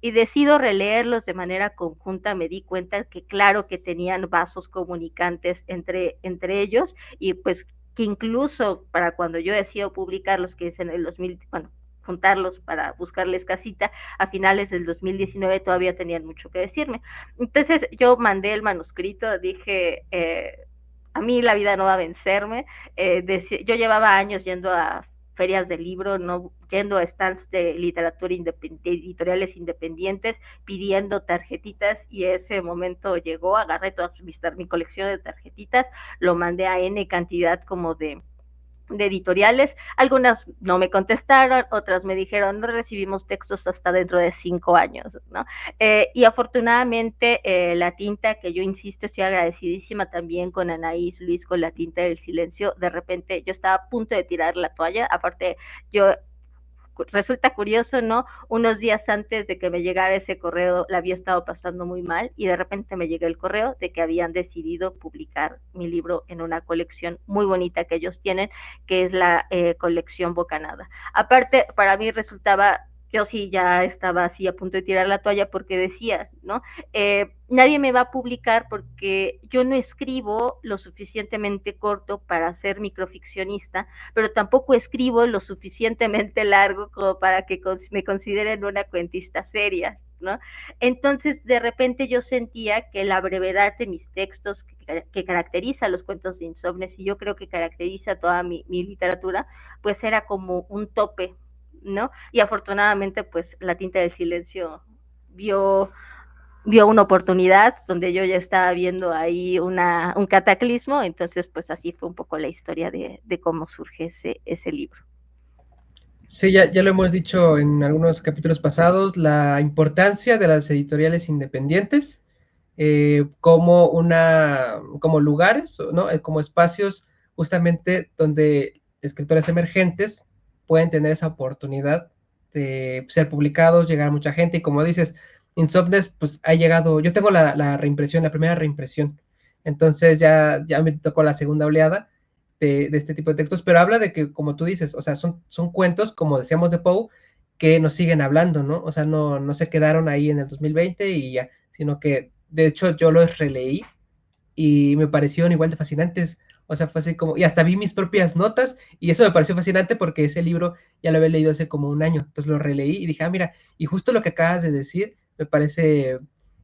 Y decido releerlos de manera conjunta, me di cuenta que claro que tenían vasos comunicantes entre ellos y pues que incluso para cuando yo decido publicarlos, que es en el 2000, bueno, juntarlos para buscarles casita, a finales del 2019 todavía tenían mucho que decirme. Entonces yo mandé el manuscrito, dije, a mí la vida no va a vencerme, yo llevaba años yendo a ferias de libro, no yendo a stands de literatura editoriales independientes, pidiendo tarjetitas y ese momento llegó, agarré toda mi colección de tarjetitas, lo mandé a N cantidad como de editoriales, algunas no me contestaron, otras me dijeron no recibimos textos hasta dentro de 5 años, ¿no? Y afortunadamente la tinta, que yo insisto, estoy agradecidísima también con Anaís Luis con la tinta del silencio, de repente yo estaba a punto de tirar la toalla, aparte yo resulta curioso, ¿no? Unos días antes de que me llegara ese correo la había estado pasando muy mal y de repente me llegó el correo de que habían decidido publicar mi libro en una colección muy bonita que ellos tienen, que es la colección Bocanada. Aparte, para mí resultaba, yo sí ya estaba así a punto de tirar la toalla porque decía, ¿no? Nadie me va a publicar porque yo no escribo lo suficientemente corto para ser microficcionista, pero tampoco escribo lo suficientemente largo como para que me consideren una cuentista seria, ¿no? Entonces, de repente yo sentía que la brevedad de mis textos, que caracteriza los cuentos de insomnes, y yo creo que caracteriza toda mi literatura, pues era como un tope, ¿no? Y afortunadamente, pues la tinta del silencio vio una oportunidad donde yo ya estaba viendo ahí un cataclismo, entonces pues así fue un poco la historia de cómo surge ese libro. Sí, ya lo hemos dicho en algunos capítulos pasados, la importancia de las editoriales independientes como lugares, ¿no? Como espacios justamente donde escritores emergentes pueden tener esa oportunidad de ser publicados, llegar a mucha gente, y como dices, Insomnes, pues ha llegado, yo tengo la reimpresión, la primera reimpresión, entonces ya me tocó la segunda oleada de este tipo de textos, pero habla de que, como tú dices, o sea, son cuentos, como decíamos de Poe, que nos siguen hablando, ¿no? O sea, no se quedaron ahí en el 2020 y ya, sino que, de hecho, yo los releí y me parecieron igual de fascinantes. O sea, fue así como, y hasta vi mis propias notas, y eso me pareció fascinante porque ese libro ya lo había leído hace como un año, entonces lo releí y dije, mira, y justo lo que acabas de decir me parece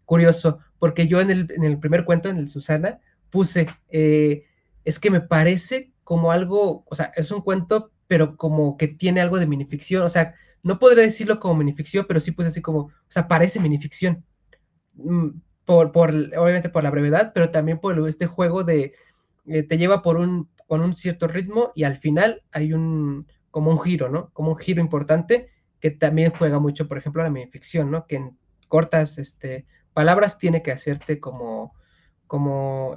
curioso, porque yo en el primer cuento, en el Susana, puse, es que me parece como algo, o sea, es un cuento, pero como que tiene algo de minificción, o sea, no podría decirlo como minificción, pero sí puse así como, o sea, parece minificción, obviamente por la brevedad, pero también por este juego de, te lleva con un cierto ritmo y al final hay como un giro, ¿no? Como un giro importante que también juega mucho, por ejemplo, la minificción, ¿no? Que en cortas palabras tiene que hacerte como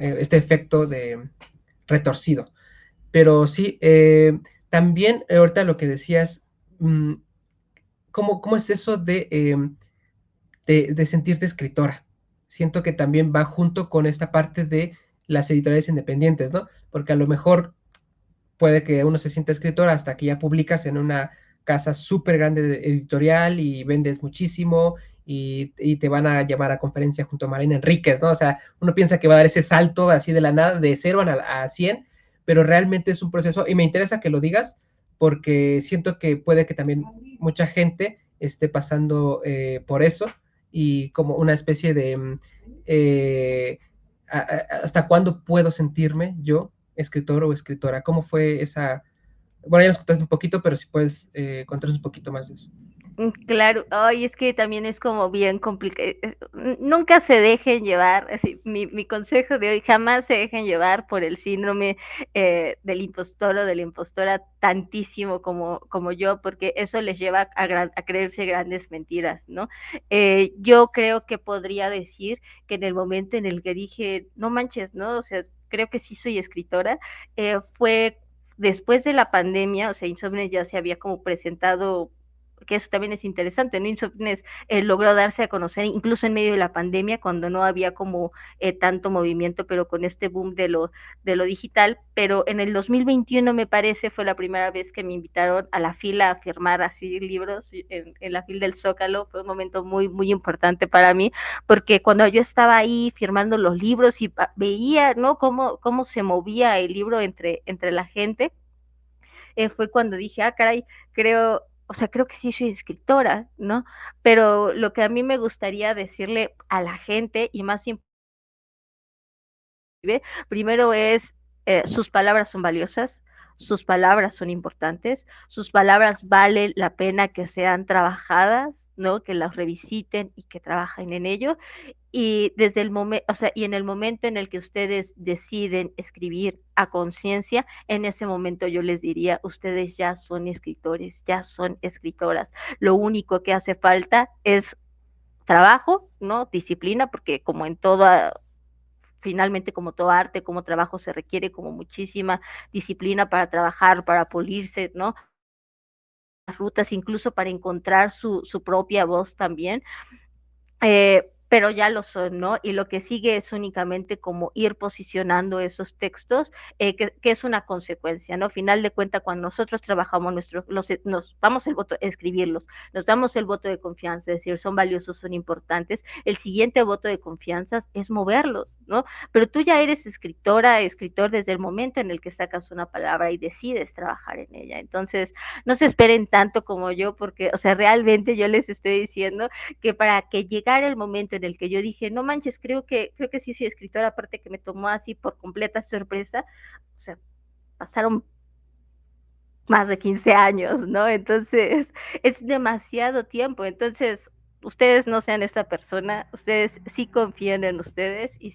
este efecto de retorcido. Pero sí, también ahorita lo que decías, ¿cómo es eso de sentirte escritora? Siento que también va junto con esta parte de las editoriales independientes, ¿no? Porque a lo mejor puede que uno se sienta escritor hasta que ya publicas en una casa súper grande editorial y vendes muchísimo y te van a llamar a conferencia junto a Marina Enríquez, ¿no? O sea, uno piensa que va a dar ese salto así de la nada, de 0 a 100, pero realmente es un proceso y me interesa que lo digas porque siento que puede que también mucha gente esté pasando por eso y como una especie de hasta cuándo puedo sentirme yo escritor o escritora. ¿Cómo fue esa? Bueno, ya nos contaste un poquito, pero si puedes contarnos un poquito más de eso. Claro, ay, es que también es como bien complicado. Nunca se dejen llevar, así, mi consejo de hoy, jamás se dejen llevar por el síndrome del impostor o de la impostora tantísimo como yo, porque eso les lleva a creerse grandes mentiras, ¿no? Yo creo que podría decir que en el momento en el que dije, no manches, ¿no? O sea, creo que sí soy escritora, fue después de la pandemia. O sea, Insomnes ya se había como presentado, que eso también es interesante, ¿no? Insomnes logró darse a conocer incluso en medio de la pandemia, cuando no había como tanto movimiento, pero con este boom de lo digital. Pero en el 2021, me parece, fue la primera vez que me invitaron a la fila a firmar así libros en la fila del Zócalo. Fue un momento muy, muy importante para mí, porque cuando yo estaba ahí firmando los libros y veía, ¿no? Cómo se movía el libro entre la gente, fue cuando dije, ah, caray, creo, o sea, creo que sí soy escritora, ¿no? Pero lo que a mí me gustaría decirle a la gente, y más importante, primero es, sus palabras son valiosas, sus palabras son importantes, sus palabras valen la pena que sean trabajadas, ¿no? Que las revisiten y que trabajen en ello. Y desde el momento, o sea, y en el momento en el que ustedes deciden escribir a conciencia, en ese momento yo les diría, ustedes ya son escritores, ya son escritoras. Lo único que hace falta es trabajo, ¿no? Disciplina, porque como en toda, finalmente, como todo arte, como trabajo, se requiere como muchísima disciplina para trabajar, para pulirse, ¿no? Las rutas, incluso para encontrar su propia voz también. Pero ya lo son, ¿no? Y lo que sigue es únicamente como ir posicionando esos textos, que es una consecuencia, ¿no? Final de cuentas, cuando nosotros trabajamos nos damos el voto, escribirlos, nos damos el voto de confianza, es decir, son valiosos, son importantes. El siguiente voto de confianza es moverlos, ¿no? Pero tú ya eres escritora, escritor, desde el momento en el que sacas una palabra y decides trabajar en ella. Entonces, no se esperen tanto como yo, porque, o sea, realmente yo les estoy diciendo que para que llegara el momento en el que yo dije, no manches, creo que sí soy escritora, aparte que me tomó así por completa sorpresa, o sea, pasaron más de 15 años, ¿no? Entonces, es demasiado tiempo. Entonces, ustedes no sean esa persona, ustedes sí confíen en ustedes, y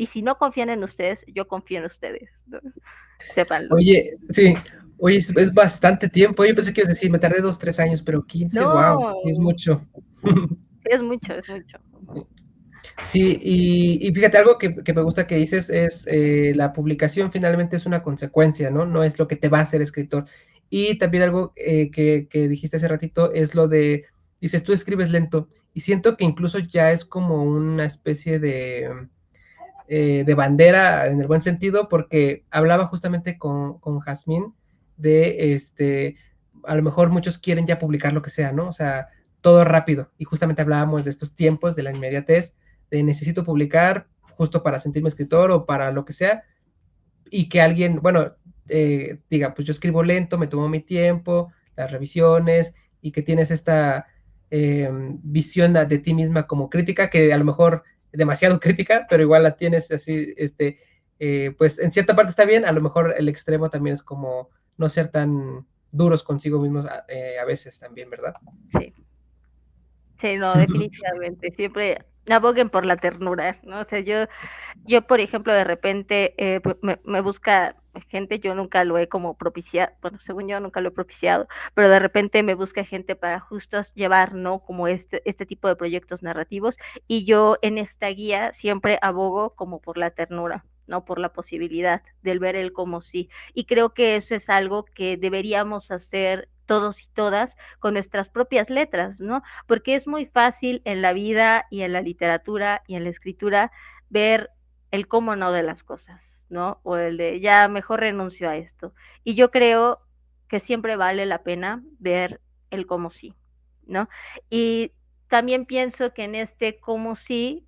si no confían en ustedes, yo confío en ustedes, ¿no? Sépanlo. Oye, sí, oye, es bastante tiempo. Yo pensé que ibas a decir, me tardé 2, 3 años, pero 15, wow, es No, mucho. es mucho, es mucho. Sí, y fíjate, algo que me gusta que dices es la publicación finalmente es una consecuencia, ¿no? No es lo que te va a hacer escritor. Y también algo que dijiste hace ratito es lo de, dices, tú escribes lento, y siento que incluso ya es como una especie de bandera en el buen sentido, porque hablaba justamente con Jazmín de, a lo mejor muchos quieren ya publicar lo que sea, ¿no? O sea, todo rápido, y justamente hablábamos de estos tiempos, de la inmediatez, de necesito publicar justo para sentirme escritor o para lo que sea, y que alguien, bueno, diga, pues yo escribo lento, me tomo mi tiempo, las revisiones, y que tienes esta visión de ti misma como crítica, que a lo mejor demasiado crítica, pero igual la tienes así, pues en cierta parte está bien, a lo mejor el extremo también es como no ser tan duros consigo mismos a veces también, ¿verdad? Sí. Sí, no, definitivamente, siempre aboguen por la ternura, ¿no? O sea, yo, por ejemplo, de repente me busca gente, yo nunca lo he como propiciado, bueno, según yo nunca lo he propiciado, pero de repente me busca gente para justo llevar, ¿no? Como este tipo de proyectos narrativos, y yo en esta guía siempre abogo como por la ternura, ¿no? Por la posibilidad del ver el como sí. Y creo que eso es algo que deberíamos hacer todos y todas con nuestras propias letras, ¿no? Porque es muy fácil en la vida y en la literatura y en la escritura ver el cómo no de las cosas, ¿no? O el de ya mejor renuncio a esto. Y yo creo que siempre vale la pena ver el cómo sí, ¿no? Y también pienso que en este cómo sí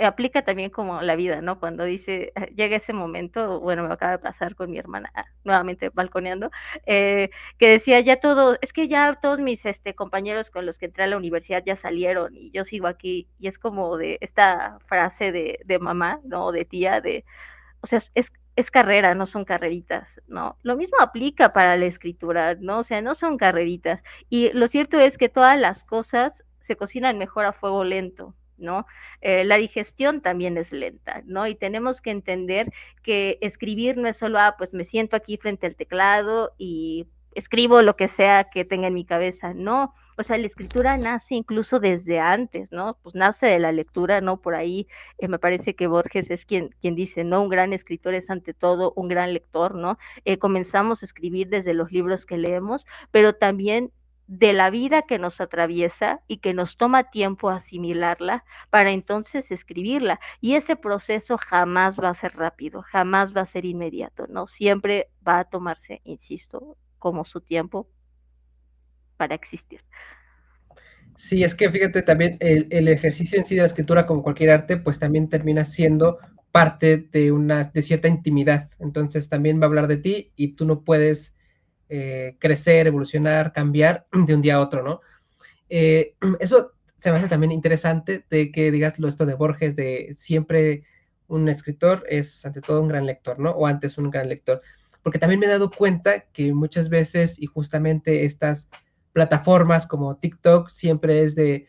aplica también como la vida, ¿no? Cuando dice, llega ese momento, bueno, me acaba de pasar con mi hermana, nuevamente balconeando, que decía, ya todo, es que ya todos mis compañeros con los que entré a la universidad ya salieron y yo sigo aquí, y es como de esta frase de mamá, ¿no? De tía, de, o sea, es carrera, no son carreritas, ¿no? Lo mismo aplica para la escritura, ¿no? O sea, no son carreritas. Y lo cierto es que todas las cosas se cocinan mejor a fuego lento, ¿no? La digestión también es lenta, ¿no? Y tenemos que entender que escribir no es solo, pues me siento aquí frente al teclado y escribo lo que sea que tenga en mi cabeza, no. O sea, la escritura nace incluso desde antes, ¿no? Pues nace de la lectura, ¿no? Por ahí me parece que Borges es quien dice, ¿no? Un gran escritor es ante todo un gran lector, ¿no? Comenzamos a escribir desde los libros que leemos, pero también de la vida que nos atraviesa y que nos toma tiempo asimilarla para entonces escribirla. Y ese proceso jamás va a ser rápido, jamás va a ser inmediato, ¿no? Siempre va a tomarse, insisto, como su tiempo para existir. Sí, es que fíjate también el ejercicio en sí de la escritura, como cualquier arte, pues también termina siendo parte de cierta intimidad. Entonces también va a hablar de ti y tú no puedes crecer, evolucionar, cambiar de un día a otro, ¿no? Eso se me hace también interesante de que digas esto de Borges, de siempre un escritor es ante todo un gran lector, ¿no? O antes un gran lector. Porque también me he dado cuenta que muchas veces, y justamente estas plataformas como TikTok, siempre es de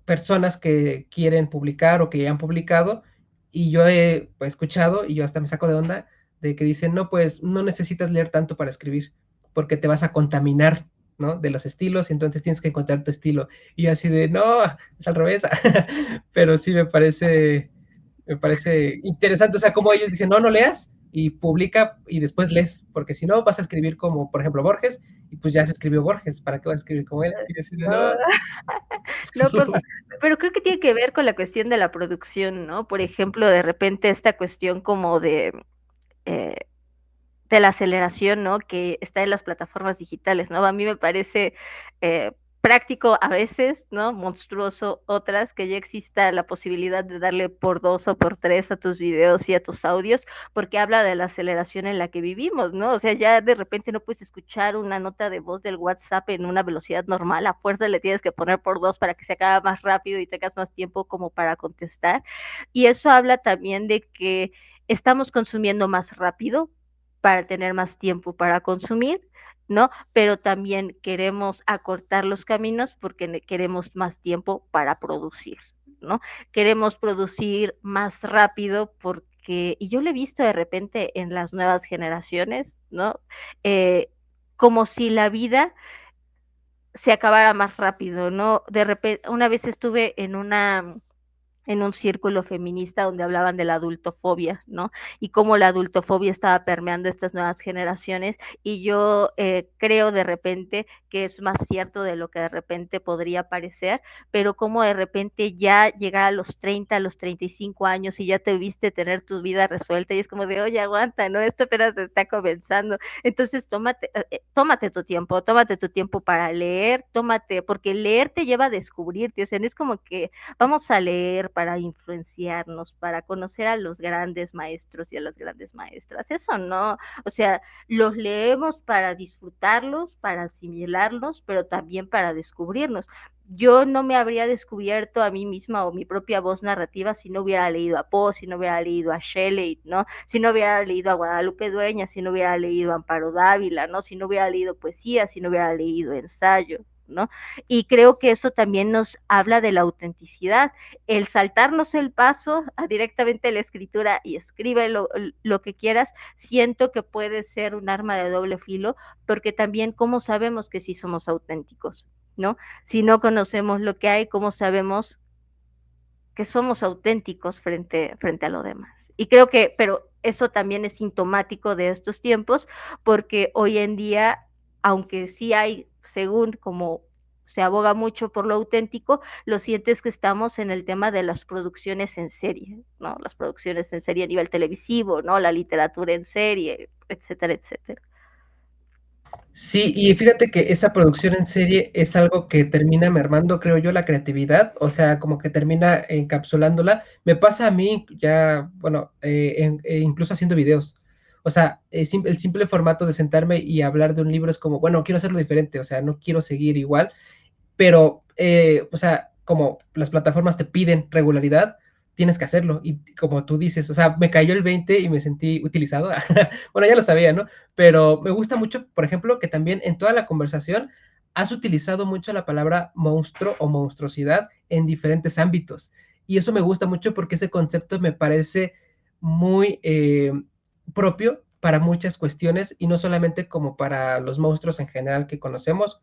personas que quieren publicar o que ya han publicado, y yo he pues, escuchado, y yo hasta me saco de onda, de que dicen, no, pues no necesitas leer tanto para escribir, porque te vas a contaminar, ¿no? De los estilos, y entonces tienes que encontrar tu estilo. Y así de, no, es al revés. Pero sí me parece interesante, o sea, como ellos dicen, no, no leas, y publica y después lees, porque si no vas a escribir como, por ejemplo, Borges, y pues ya se escribió Borges, ¿para qué vas a escribir como él? Y así de, no. No, no, pero creo que tiene que ver con la cuestión de la producción, ¿no? Por ejemplo, de repente esta cuestión como eh, de la aceleración, ¿no? Que está en las plataformas digitales, ¿no? A mí me parece eh, práctico a veces, ¿no? Monstruoso otras, que ya exista la posibilidad de darle por dos o por tres a tus videos y a tus audios, porque habla de la aceleración en la que vivimos, ¿no? O sea, ya de repente no puedes escuchar una nota de voz del WhatsApp en una velocidad normal, a fuerza le tienes que poner por dos para que se acabe más rápido y tengas más tiempo como para contestar. Y eso habla también de que estamos consumiendo más rápido para tener más tiempo para consumir, ¿no? Pero también queremos acortar los caminos porque queremos más tiempo para producir, ¿no? Queremos producir más rápido porque, y yo lo he visto de repente en las nuevas generaciones, ¿no? Como si la vida se acabara más rápido, ¿no? De repente, una vez estuve en un círculo feminista donde hablaban de la adultofobia, ¿no? Y cómo la adultofobia estaba permeando estas nuevas generaciones, y yo creo de repente que es más cierto de lo que de repente podría parecer, pero como de repente ya llegar a los 30, a los 35 años y ya te viste tener tu vida resuelta y es como de, oye, aguanta, ¿no? Esto apenas está comenzando. Entonces, tómate tu tiempo para leer, porque leer te lleva a descubrirte, o sea, no es como que vamos a leer para influenciarnos, para conocer a los grandes maestros y a las grandes maestras. Eso no, o sea, los leemos para disfrutarlos, para asimilarlos, pero también para descubrirnos. Yo no me habría descubierto a mí misma o mi propia voz narrativa si no hubiera leído a Poe, si no hubiera leído a Shelley, ¿no? Si no hubiera leído a Guadalupe Dueñas, si no hubiera leído a Amparo Dávila, ¿no? Si no hubiera leído poesía, si no hubiera leído ensayo. ¿no? Y creo que eso también nos habla de la autenticidad, el saltarnos el paso a directamente a la escritura y escribe lo que quieras, siento que puede ser un arma de doble filo, porque también cómo sabemos que sí somos auténticos, ¿no? Si no conocemos lo que hay, ¿cómo sabemos que somos auténticos frente a lo demás? Y creo que, pero eso también es sintomático de estos tiempos, porque hoy en día, aunque sí hay, según como se aboga mucho por lo auténtico, lo sientes que estamos en el tema de las producciones en serie, ¿no? Las producciones en serie a nivel televisivo, ¿no? La literatura en serie, etcétera, etcétera. Sí, y fíjate que esa producción en serie es algo que termina mermando, creo yo, la creatividad, o sea, como que termina encapsulándola. Me pasa a mí ya, bueno, incluso haciendo videos. O sea, el simple formato de sentarme y hablar de un libro es como, bueno, quiero hacerlo diferente, o sea, no quiero seguir igual, pero, o sea, como las plataformas te piden regularidad, tienes que hacerlo. Y como tú dices, o sea, me cayó el 20 y me sentí utilizado. Bueno, ya lo sabía, ¿no? Pero me gusta mucho, por ejemplo, que también en toda la conversación has utilizado mucho la palabra monstruo o monstruosidad en diferentes ámbitos. Y eso me gusta mucho porque ese concepto me parece muy propio para muchas cuestiones y no solamente como para los monstruos en general que conocemos,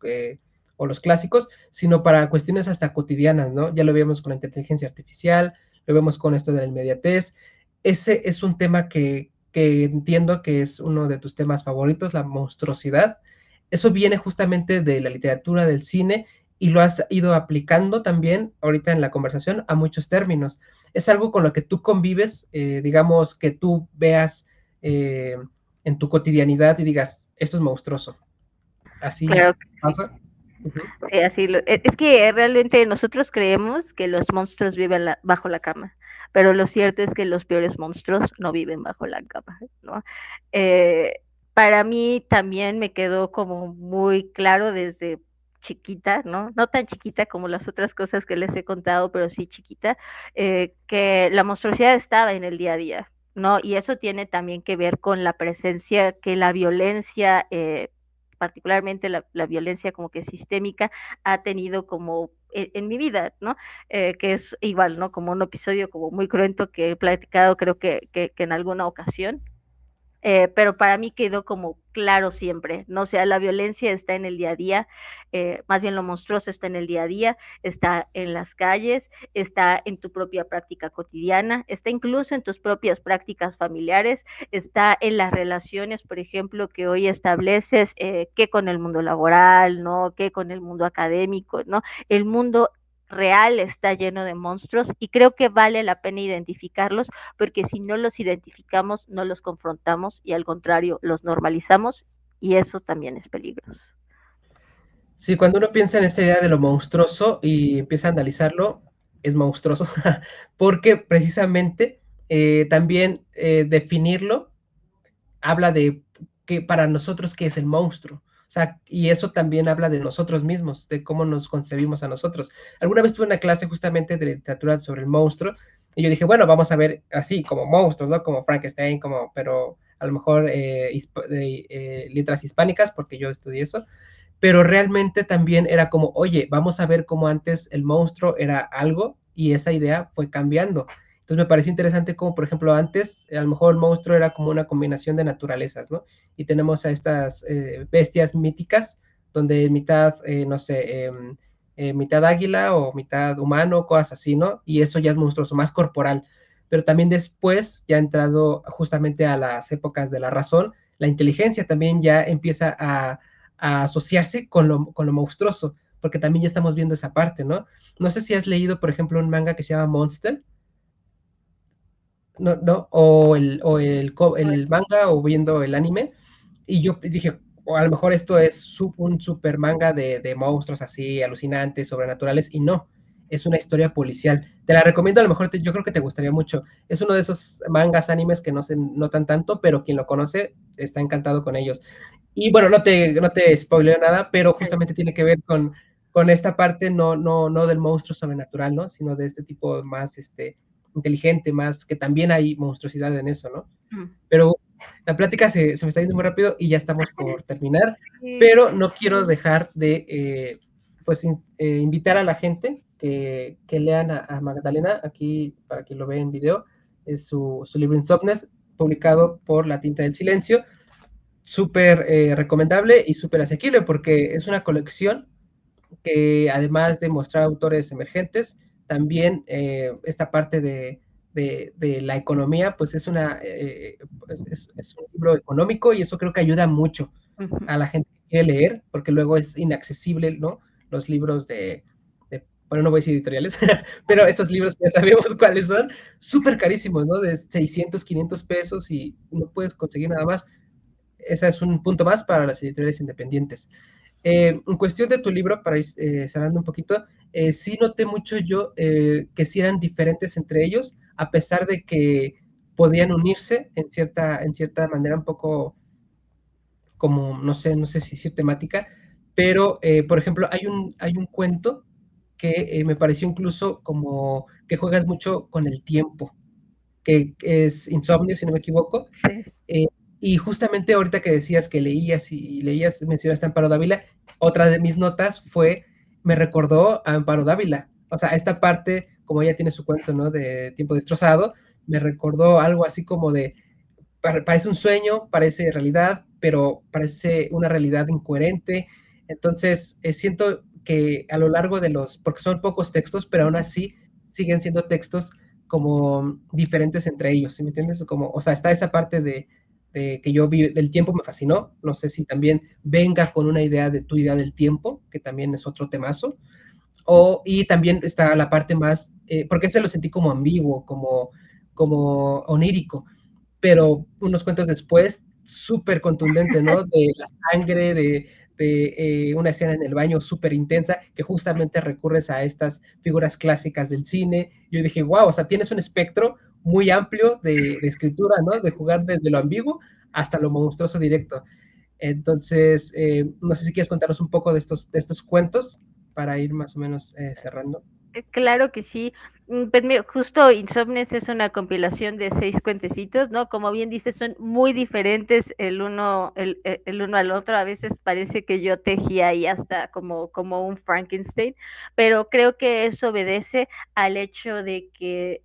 o los clásicos, sino para cuestiones hasta cotidianas, ¿no? Ya lo vemos con la inteligencia artificial, lo vemos con esto de la inmediatez. Ese es un tema que entiendo que es uno de tus temas favoritos, la monstruosidad. Eso viene justamente de la literatura, del cine, y lo has ido aplicando también ahorita en la conversación a muchos términos. Es algo con lo que tú convives, digamos, que tú veas en tu cotidianidad y digas, esto es monstruoso. Así Claro que sí. pasa. Ujú. Sí, así es que realmente nosotros creemos que los monstruos viven bajo la cama, pero lo cierto es que los peores monstruos no viven bajo la cama, ¿no? Eh, para mí también me quedó como muy claro desde chiquita, ¿no? No tan chiquita como las otras cosas que les he contado, pero sí chiquita, que la monstruosidad estaba en el día a día, ¿no? Y eso tiene también que ver con la presencia que la violencia, particularmente la violencia como que sistémica, ha tenido como en mi vida, ¿no? Que es igual, ¿no? Como un episodio como muy cruento que he platicado creo que en alguna ocasión, pero para mí quedó como claro siempre, ¿no? O sea, la violencia está en el día a día, más bien lo monstruoso está en el día a día, está en las calles, está en tu propia práctica cotidiana, está incluso en tus propias prácticas familiares, está en las relaciones, por ejemplo, que hoy estableces, que con el mundo laboral, ¿no? Que con el mundo académico, ¿no? El mundo real está lleno de monstruos y creo que vale la pena identificarlos, porque si no los identificamos, no los confrontamos y al contrario, los normalizamos y eso también es peligroso. Sí, cuando uno piensa en esta idea de lo monstruoso y empieza a analizarlo, es monstruoso, porque precisamente también definirlo habla de que para nosotros qué es el monstruo. O sea, y eso también habla de nosotros mismos, de cómo nos concebimos a nosotros. Alguna vez tuve una clase justamente de literatura sobre el monstruo, y yo dije, bueno, vamos a ver así, como monstruos, ¿no? Como Frankenstein, como, pero a lo mejor letras hispánicas, porque yo estudié eso, pero realmente también era como, oye, vamos a ver cómo antes el monstruo era algo y esa idea fue cambiando. Entonces me pareció interesante como, por ejemplo, antes a lo mejor el monstruo era como una combinación de naturalezas, ¿no? Y tenemos a estas bestias míticas, donde mitad, no sé, mitad águila o mitad humano, cosas así, ¿no? Y eso ya es monstruoso, más corporal. Pero también después, ya entrado justamente a las épocas de la razón, la inteligencia también ya empieza a asociarse con lo monstruoso, porque también ya estamos viendo esa parte, ¿no? No sé si has leído, por ejemplo, un manga que se llama Monster, no, no, el manga o viendo el anime, y yo dije, o a lo mejor esto es un super manga de monstruos así alucinantes, sobrenaturales, y no, es una historia policial. Te la recomiendo, a lo mejor yo creo que te gustaría mucho. Es uno de esos mangas, animes que no se notan tanto, pero quien lo conoce está encantado con ellos. Y bueno, no te spoileo nada, pero justamente tiene que ver con esta parte no del monstruo sobrenatural, ¿no? Sino de este tipo más inteligente, más que también hay monstruosidad en eso, ¿no? Pero la plática se me está yendo muy rápido y ya estamos por terminar, Sí. pero no quiero dejar pues invitar a la gente que lean a Magdalena, aquí para quien lo ve en video, es su libro Insomnes, publicado por La Tinta del Silencio, súper recomendable y súper asequible porque es una colección que además de mostrar autores emergentes, también esta parte de la economía, pues es, es un libro económico y eso creo que ayuda mucho a la gente que quiere leer, porque luego es inaccesible, ¿no? Los libros bueno, no voy a decir editoriales, pero esos libros que ya sabemos cuáles son, súper carísimos, ¿no? De 600, 500 pesos y no puedes conseguir nada más. Ese es un punto más para las editoriales independientes. En cuestión de tu libro, para ir cerrando un poquito, sí noté mucho yo que sí eran diferentes entre ellos, a pesar de que podían unirse en cierta manera un poco como, no sé si decir temática, pero, por ejemplo, hay un cuento que me pareció incluso como que juegas mucho con el tiempo, que es Insomnio, si no me equivoco. Sí. Y justamente ahorita que decías que leías, mencionaste a Amparo Dávila, otra de mis notas me recordó a Amparo Dávila. O sea, esta parte, como ella tiene su cuento, ¿no? De Tiempo Destrozado, me recordó algo así como de, parece un sueño, parece realidad, pero parece una realidad incoherente. Entonces, siento que a lo largo de porque son pocos textos, pero aún así siguen siendo textos como diferentes entre ellos, ¿sí me entiendes? Como, o sea, está esa parte que yo vi del tiempo me fascinó, no sé si también venga con una idea de tu idea del tiempo, que también es otro temazo, y también está la parte más, porque ese lo sentí como ambiguo, como onírico, pero unos cuentos después, súper contundente, ¿no? De la sangre, de una escena en el baño súper intensa, que justamente recurres a estas figuras clásicas del cine. Yo dije, wow, o sea, tienes un espectro muy amplio de escritura, ¿no? De jugar desde lo ambiguo hasta lo monstruoso directo. Entonces, no sé si quieres contarnos un poco de estos cuentos para ir más o menos cerrando. Claro que sí. Pues mira, justo Insomnes es una compilación de 6 cuentecitos, ¿no? Como bien dices, son muy diferentes el uno al otro. A veces parece que yo tejí ahí hasta como un Frankenstein, pero creo que eso obedece al hecho de que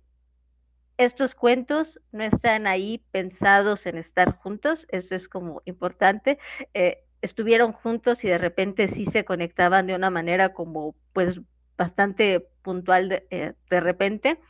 estos cuentos no están ahí pensados en estar juntos, eso es como importante. Estuvieron juntos y de repente sí se conectaban de una manera como pues bastante puntual de repente,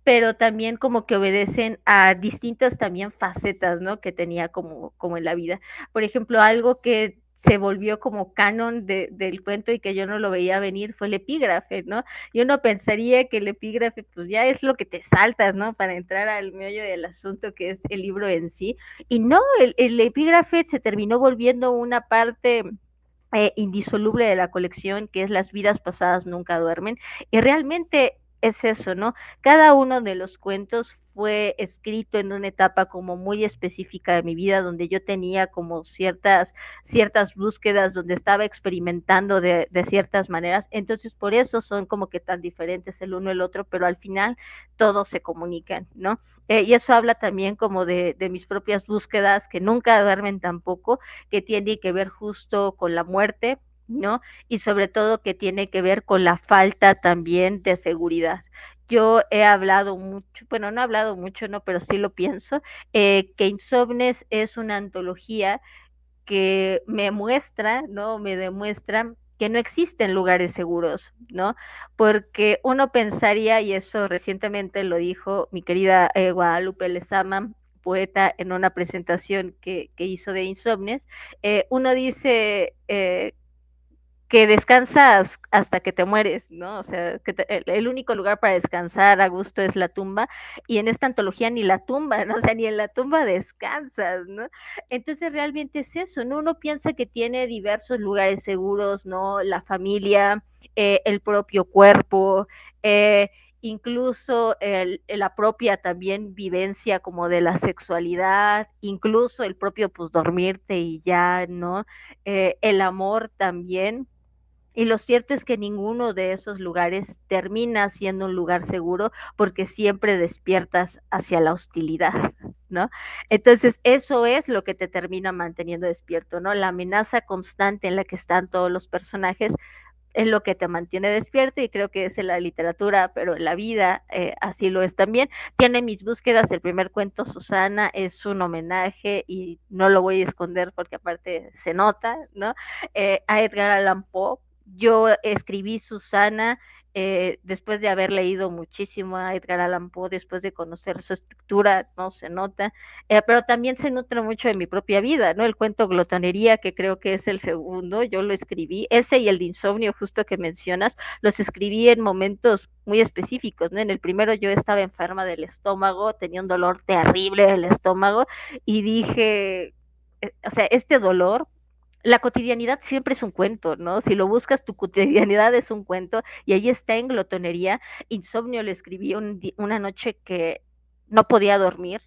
pero también como que obedecen a distintas también facetas, ¿no? Que tenía como en la vida. Por ejemplo, algo que se volvió como canon del cuento y que yo no lo veía venir fue el epígrafe, ¿no? Y uno pensaría que el epígrafe pues ya es lo que te saltas, ¿no? Para entrar al meollo del asunto que es el libro en sí. Y no, el epígrafe se terminó volviendo una parte indisoluble de la colección, que es Las vidas pasadas nunca duermen, y realmente es eso, ¿no? Cada uno de los cuentos fue escrito en una etapa como muy específica de mi vida, donde yo tenía como ciertas búsquedas, donde estaba experimentando de ciertas maneras, entonces por eso son como que tan diferentes el uno el otro, pero al final todos se comunican, ¿no? Y eso habla también como de mis propias búsquedas, que nunca duermen tampoco, que tiene que ver justo con la muerte, ¿no? Y sobre todo que tiene que ver con la falta también de seguridad. Yo he hablado mucho, bueno, no he hablado mucho, no, pero sí lo pienso, que Insomnes es una antología que me muestra, ¿no? Me demuestra que no existen lugares seguros, ¿no? Porque uno pensaría, y eso recientemente lo dijo mi querida Guadalupe Lezama, poeta, en una presentación que hizo de Insomnes, uno dice que descansas hasta que te mueres, ¿no? O sea, que el único lugar para descansar a gusto es la tumba, y en esta antología ni la tumba, ¿no? O sea, ni en la tumba descansas, ¿no? Entonces realmente es eso, ¿no? Uno piensa que tiene diversos lugares seguros, ¿no? La familia, el propio cuerpo, incluso la propia también vivencia como de la sexualidad, incluso el propio pues dormirte y ya, ¿no? El amor también, y lo cierto es que ninguno de esos lugares termina siendo un lugar seguro porque siempre despiertas hacia la hostilidad, ¿no? Entonces, eso es lo que te termina manteniendo despierto, ¿no? La amenaza constante en la que están todos los personajes es lo que te mantiene despierto y creo que es en la literatura, pero en la vida así lo es también. Tiene mis búsquedas, el primer cuento, Susana, es un homenaje y no lo voy a esconder porque aparte se nota, ¿no? A Edgar Allan Poe. Yo escribí Susana después de haber leído muchísimo a Edgar Allan Poe, después de conocer su estructura, no se nota, pero también se nutre mucho de mi propia vida, ¿no? El cuento Glotonería, que creo que es el segundo, yo lo escribí, ese y el de Insomnio, justo que mencionas, los escribí en momentos muy específicos, ¿no? En el primero yo estaba enferma del estómago, tenía un dolor terrible del estómago y dije, o sea, este dolor, la cotidianidad siempre es un cuento, ¿no? Si lo buscas, tu cotidianidad es un cuento y ahí está en Glotonería. Insomnio le escribí una noche que no podía dormir,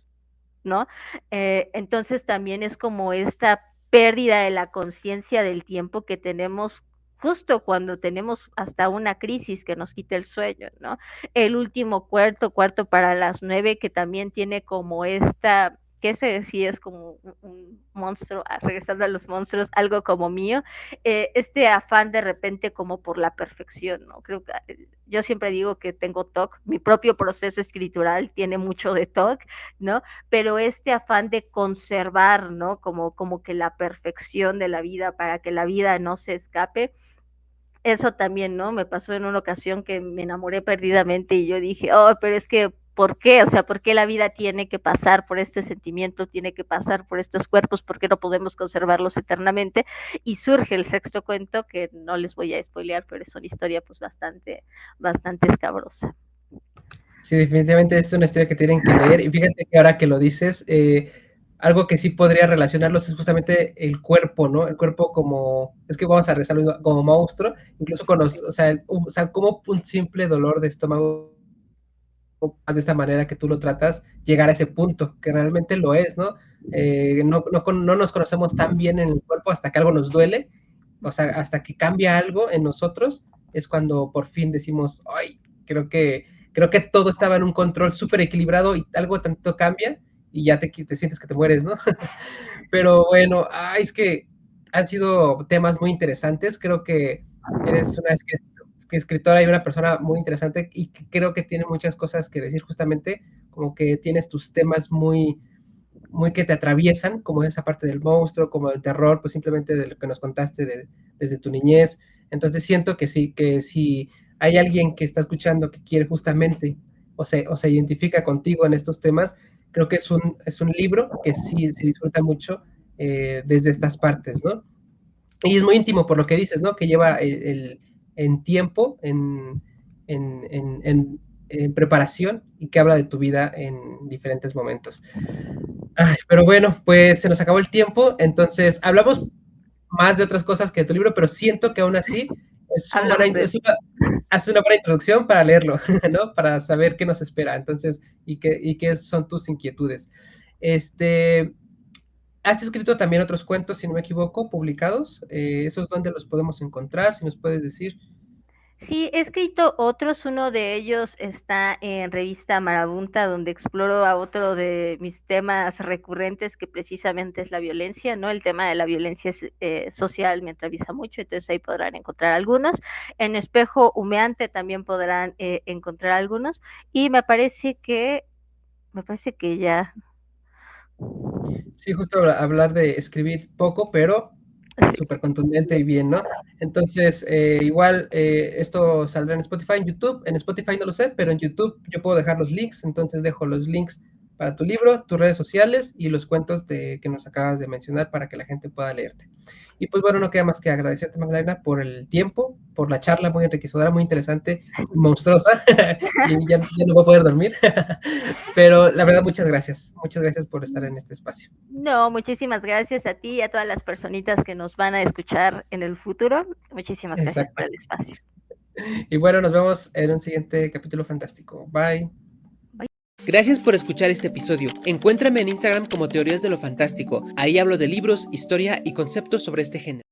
¿no? Entonces también es como esta pérdida de la conciencia del tiempo que tenemos justo cuando tenemos hasta una crisis que nos quita el sueño, ¿no? El último cuarto para las 9, que también tiene como esta, que ese sí es como un monstruo, regresando a los monstruos, algo como mío, este afán de repente como por la perfección, ¿no? Creo que yo siempre digo que tengo TOC, mi propio proceso escritural tiene mucho de TOC, ¿no? Pero este afán de conservar, ¿no? Como que la perfección de la vida para que la vida no se escape, eso también, ¿no? Me pasó en una ocasión que me enamoré perdidamente y yo dije, oh, pero es que, ¿por qué? O sea, ¿por qué la vida tiene que pasar por este sentimiento, tiene que pasar por estos cuerpos? ¿Por qué no podemos conservarlos eternamente? Y surge el sexto cuento, que no les voy a spoilear, pero es una historia pues bastante escabrosa. Sí, definitivamente es una historia que tienen que leer. Y fíjate que ahora que lo dices, algo que sí podría relacionarlos es justamente el cuerpo, ¿no? El cuerpo como, es que vamos a rezarlo como monstruo, incluso con los, o sea, como un simple dolor de estómago de esta manera que tú lo tratas, llegar a ese punto, que realmente lo es, ¿no? No nos conocemos tan bien en el cuerpo hasta que algo nos duele, o sea, hasta que cambia algo en nosotros, es cuando por fin decimos, ay, creo que todo estaba en un control súper equilibrado y algo tanto cambia y ya te sientes que te mueres, ¿no? Pero bueno, es que han sido temas muy interesantes, creo que eres una escritora y una persona muy interesante y que creo que tiene muchas cosas que decir justamente, como que tienes tus temas muy, muy que te atraviesan, como esa parte del monstruo, como el terror, pues simplemente de lo que nos contaste desde tu niñez. Entonces siento que sí, que si hay alguien que está escuchando que quiere justamente o se identifica contigo en estos temas, creo que es un libro que sí se disfruta mucho desde estas partes, ¿no? Y es muy íntimo por lo que dices, ¿no? Que lleva en tiempo, en preparación y que habla de tu vida en diferentes momentos. Pero bueno, pues se nos acabó el tiempo, entonces hablamos más de otras cosas que de tu libro, pero siento que aún así Hablamos de hace una buena introducción para leerlo, ¿no? Para saber qué nos espera, entonces, y qué son tus inquietudes. Este, has escrito también otros cuentos, si no me equivoco, publicados. ¿Esos dónde los podemos encontrar? Si nos puedes decir. Sí, he escrito otros, uno de ellos está en revista Marabunta, donde exploro a otro de mis temas recurrentes, que precisamente es la violencia, ¿no? El tema de la violencia social me atraviesa mucho, entonces ahí podrán encontrar algunos. En Espejo Humeante también podrán encontrar algunos, y me parece que ya. Sí, justo hablar de escribir poco, pero súper contundente y bien, ¿no? Entonces, igual esto saldrá en Spotify, en YouTube. En Spotify no lo sé, pero en YouTube yo puedo dejar los links, entonces dejo los links para tu libro, tus redes sociales y los cuentos que nos acabas de mencionar para que la gente pueda leerte. Y pues bueno, no queda más que agradecerte, Magdalena, por el tiempo, por la charla muy enriquecedora, muy interesante, monstruosa, y ya no voy a poder dormir. Pero la verdad, muchas gracias por estar en este espacio. No, muchísimas gracias a ti y a todas las personitas que nos van a escuchar en el futuro. Muchísimas gracias por Exacto. el espacio. Y bueno, nos vemos en un siguiente capítulo fantástico. Bye. Gracias por escuchar este episodio. Encuéntrame en Instagram como Teorías de lo Fantástico. Ahí hablo de libros, historia y conceptos sobre este género.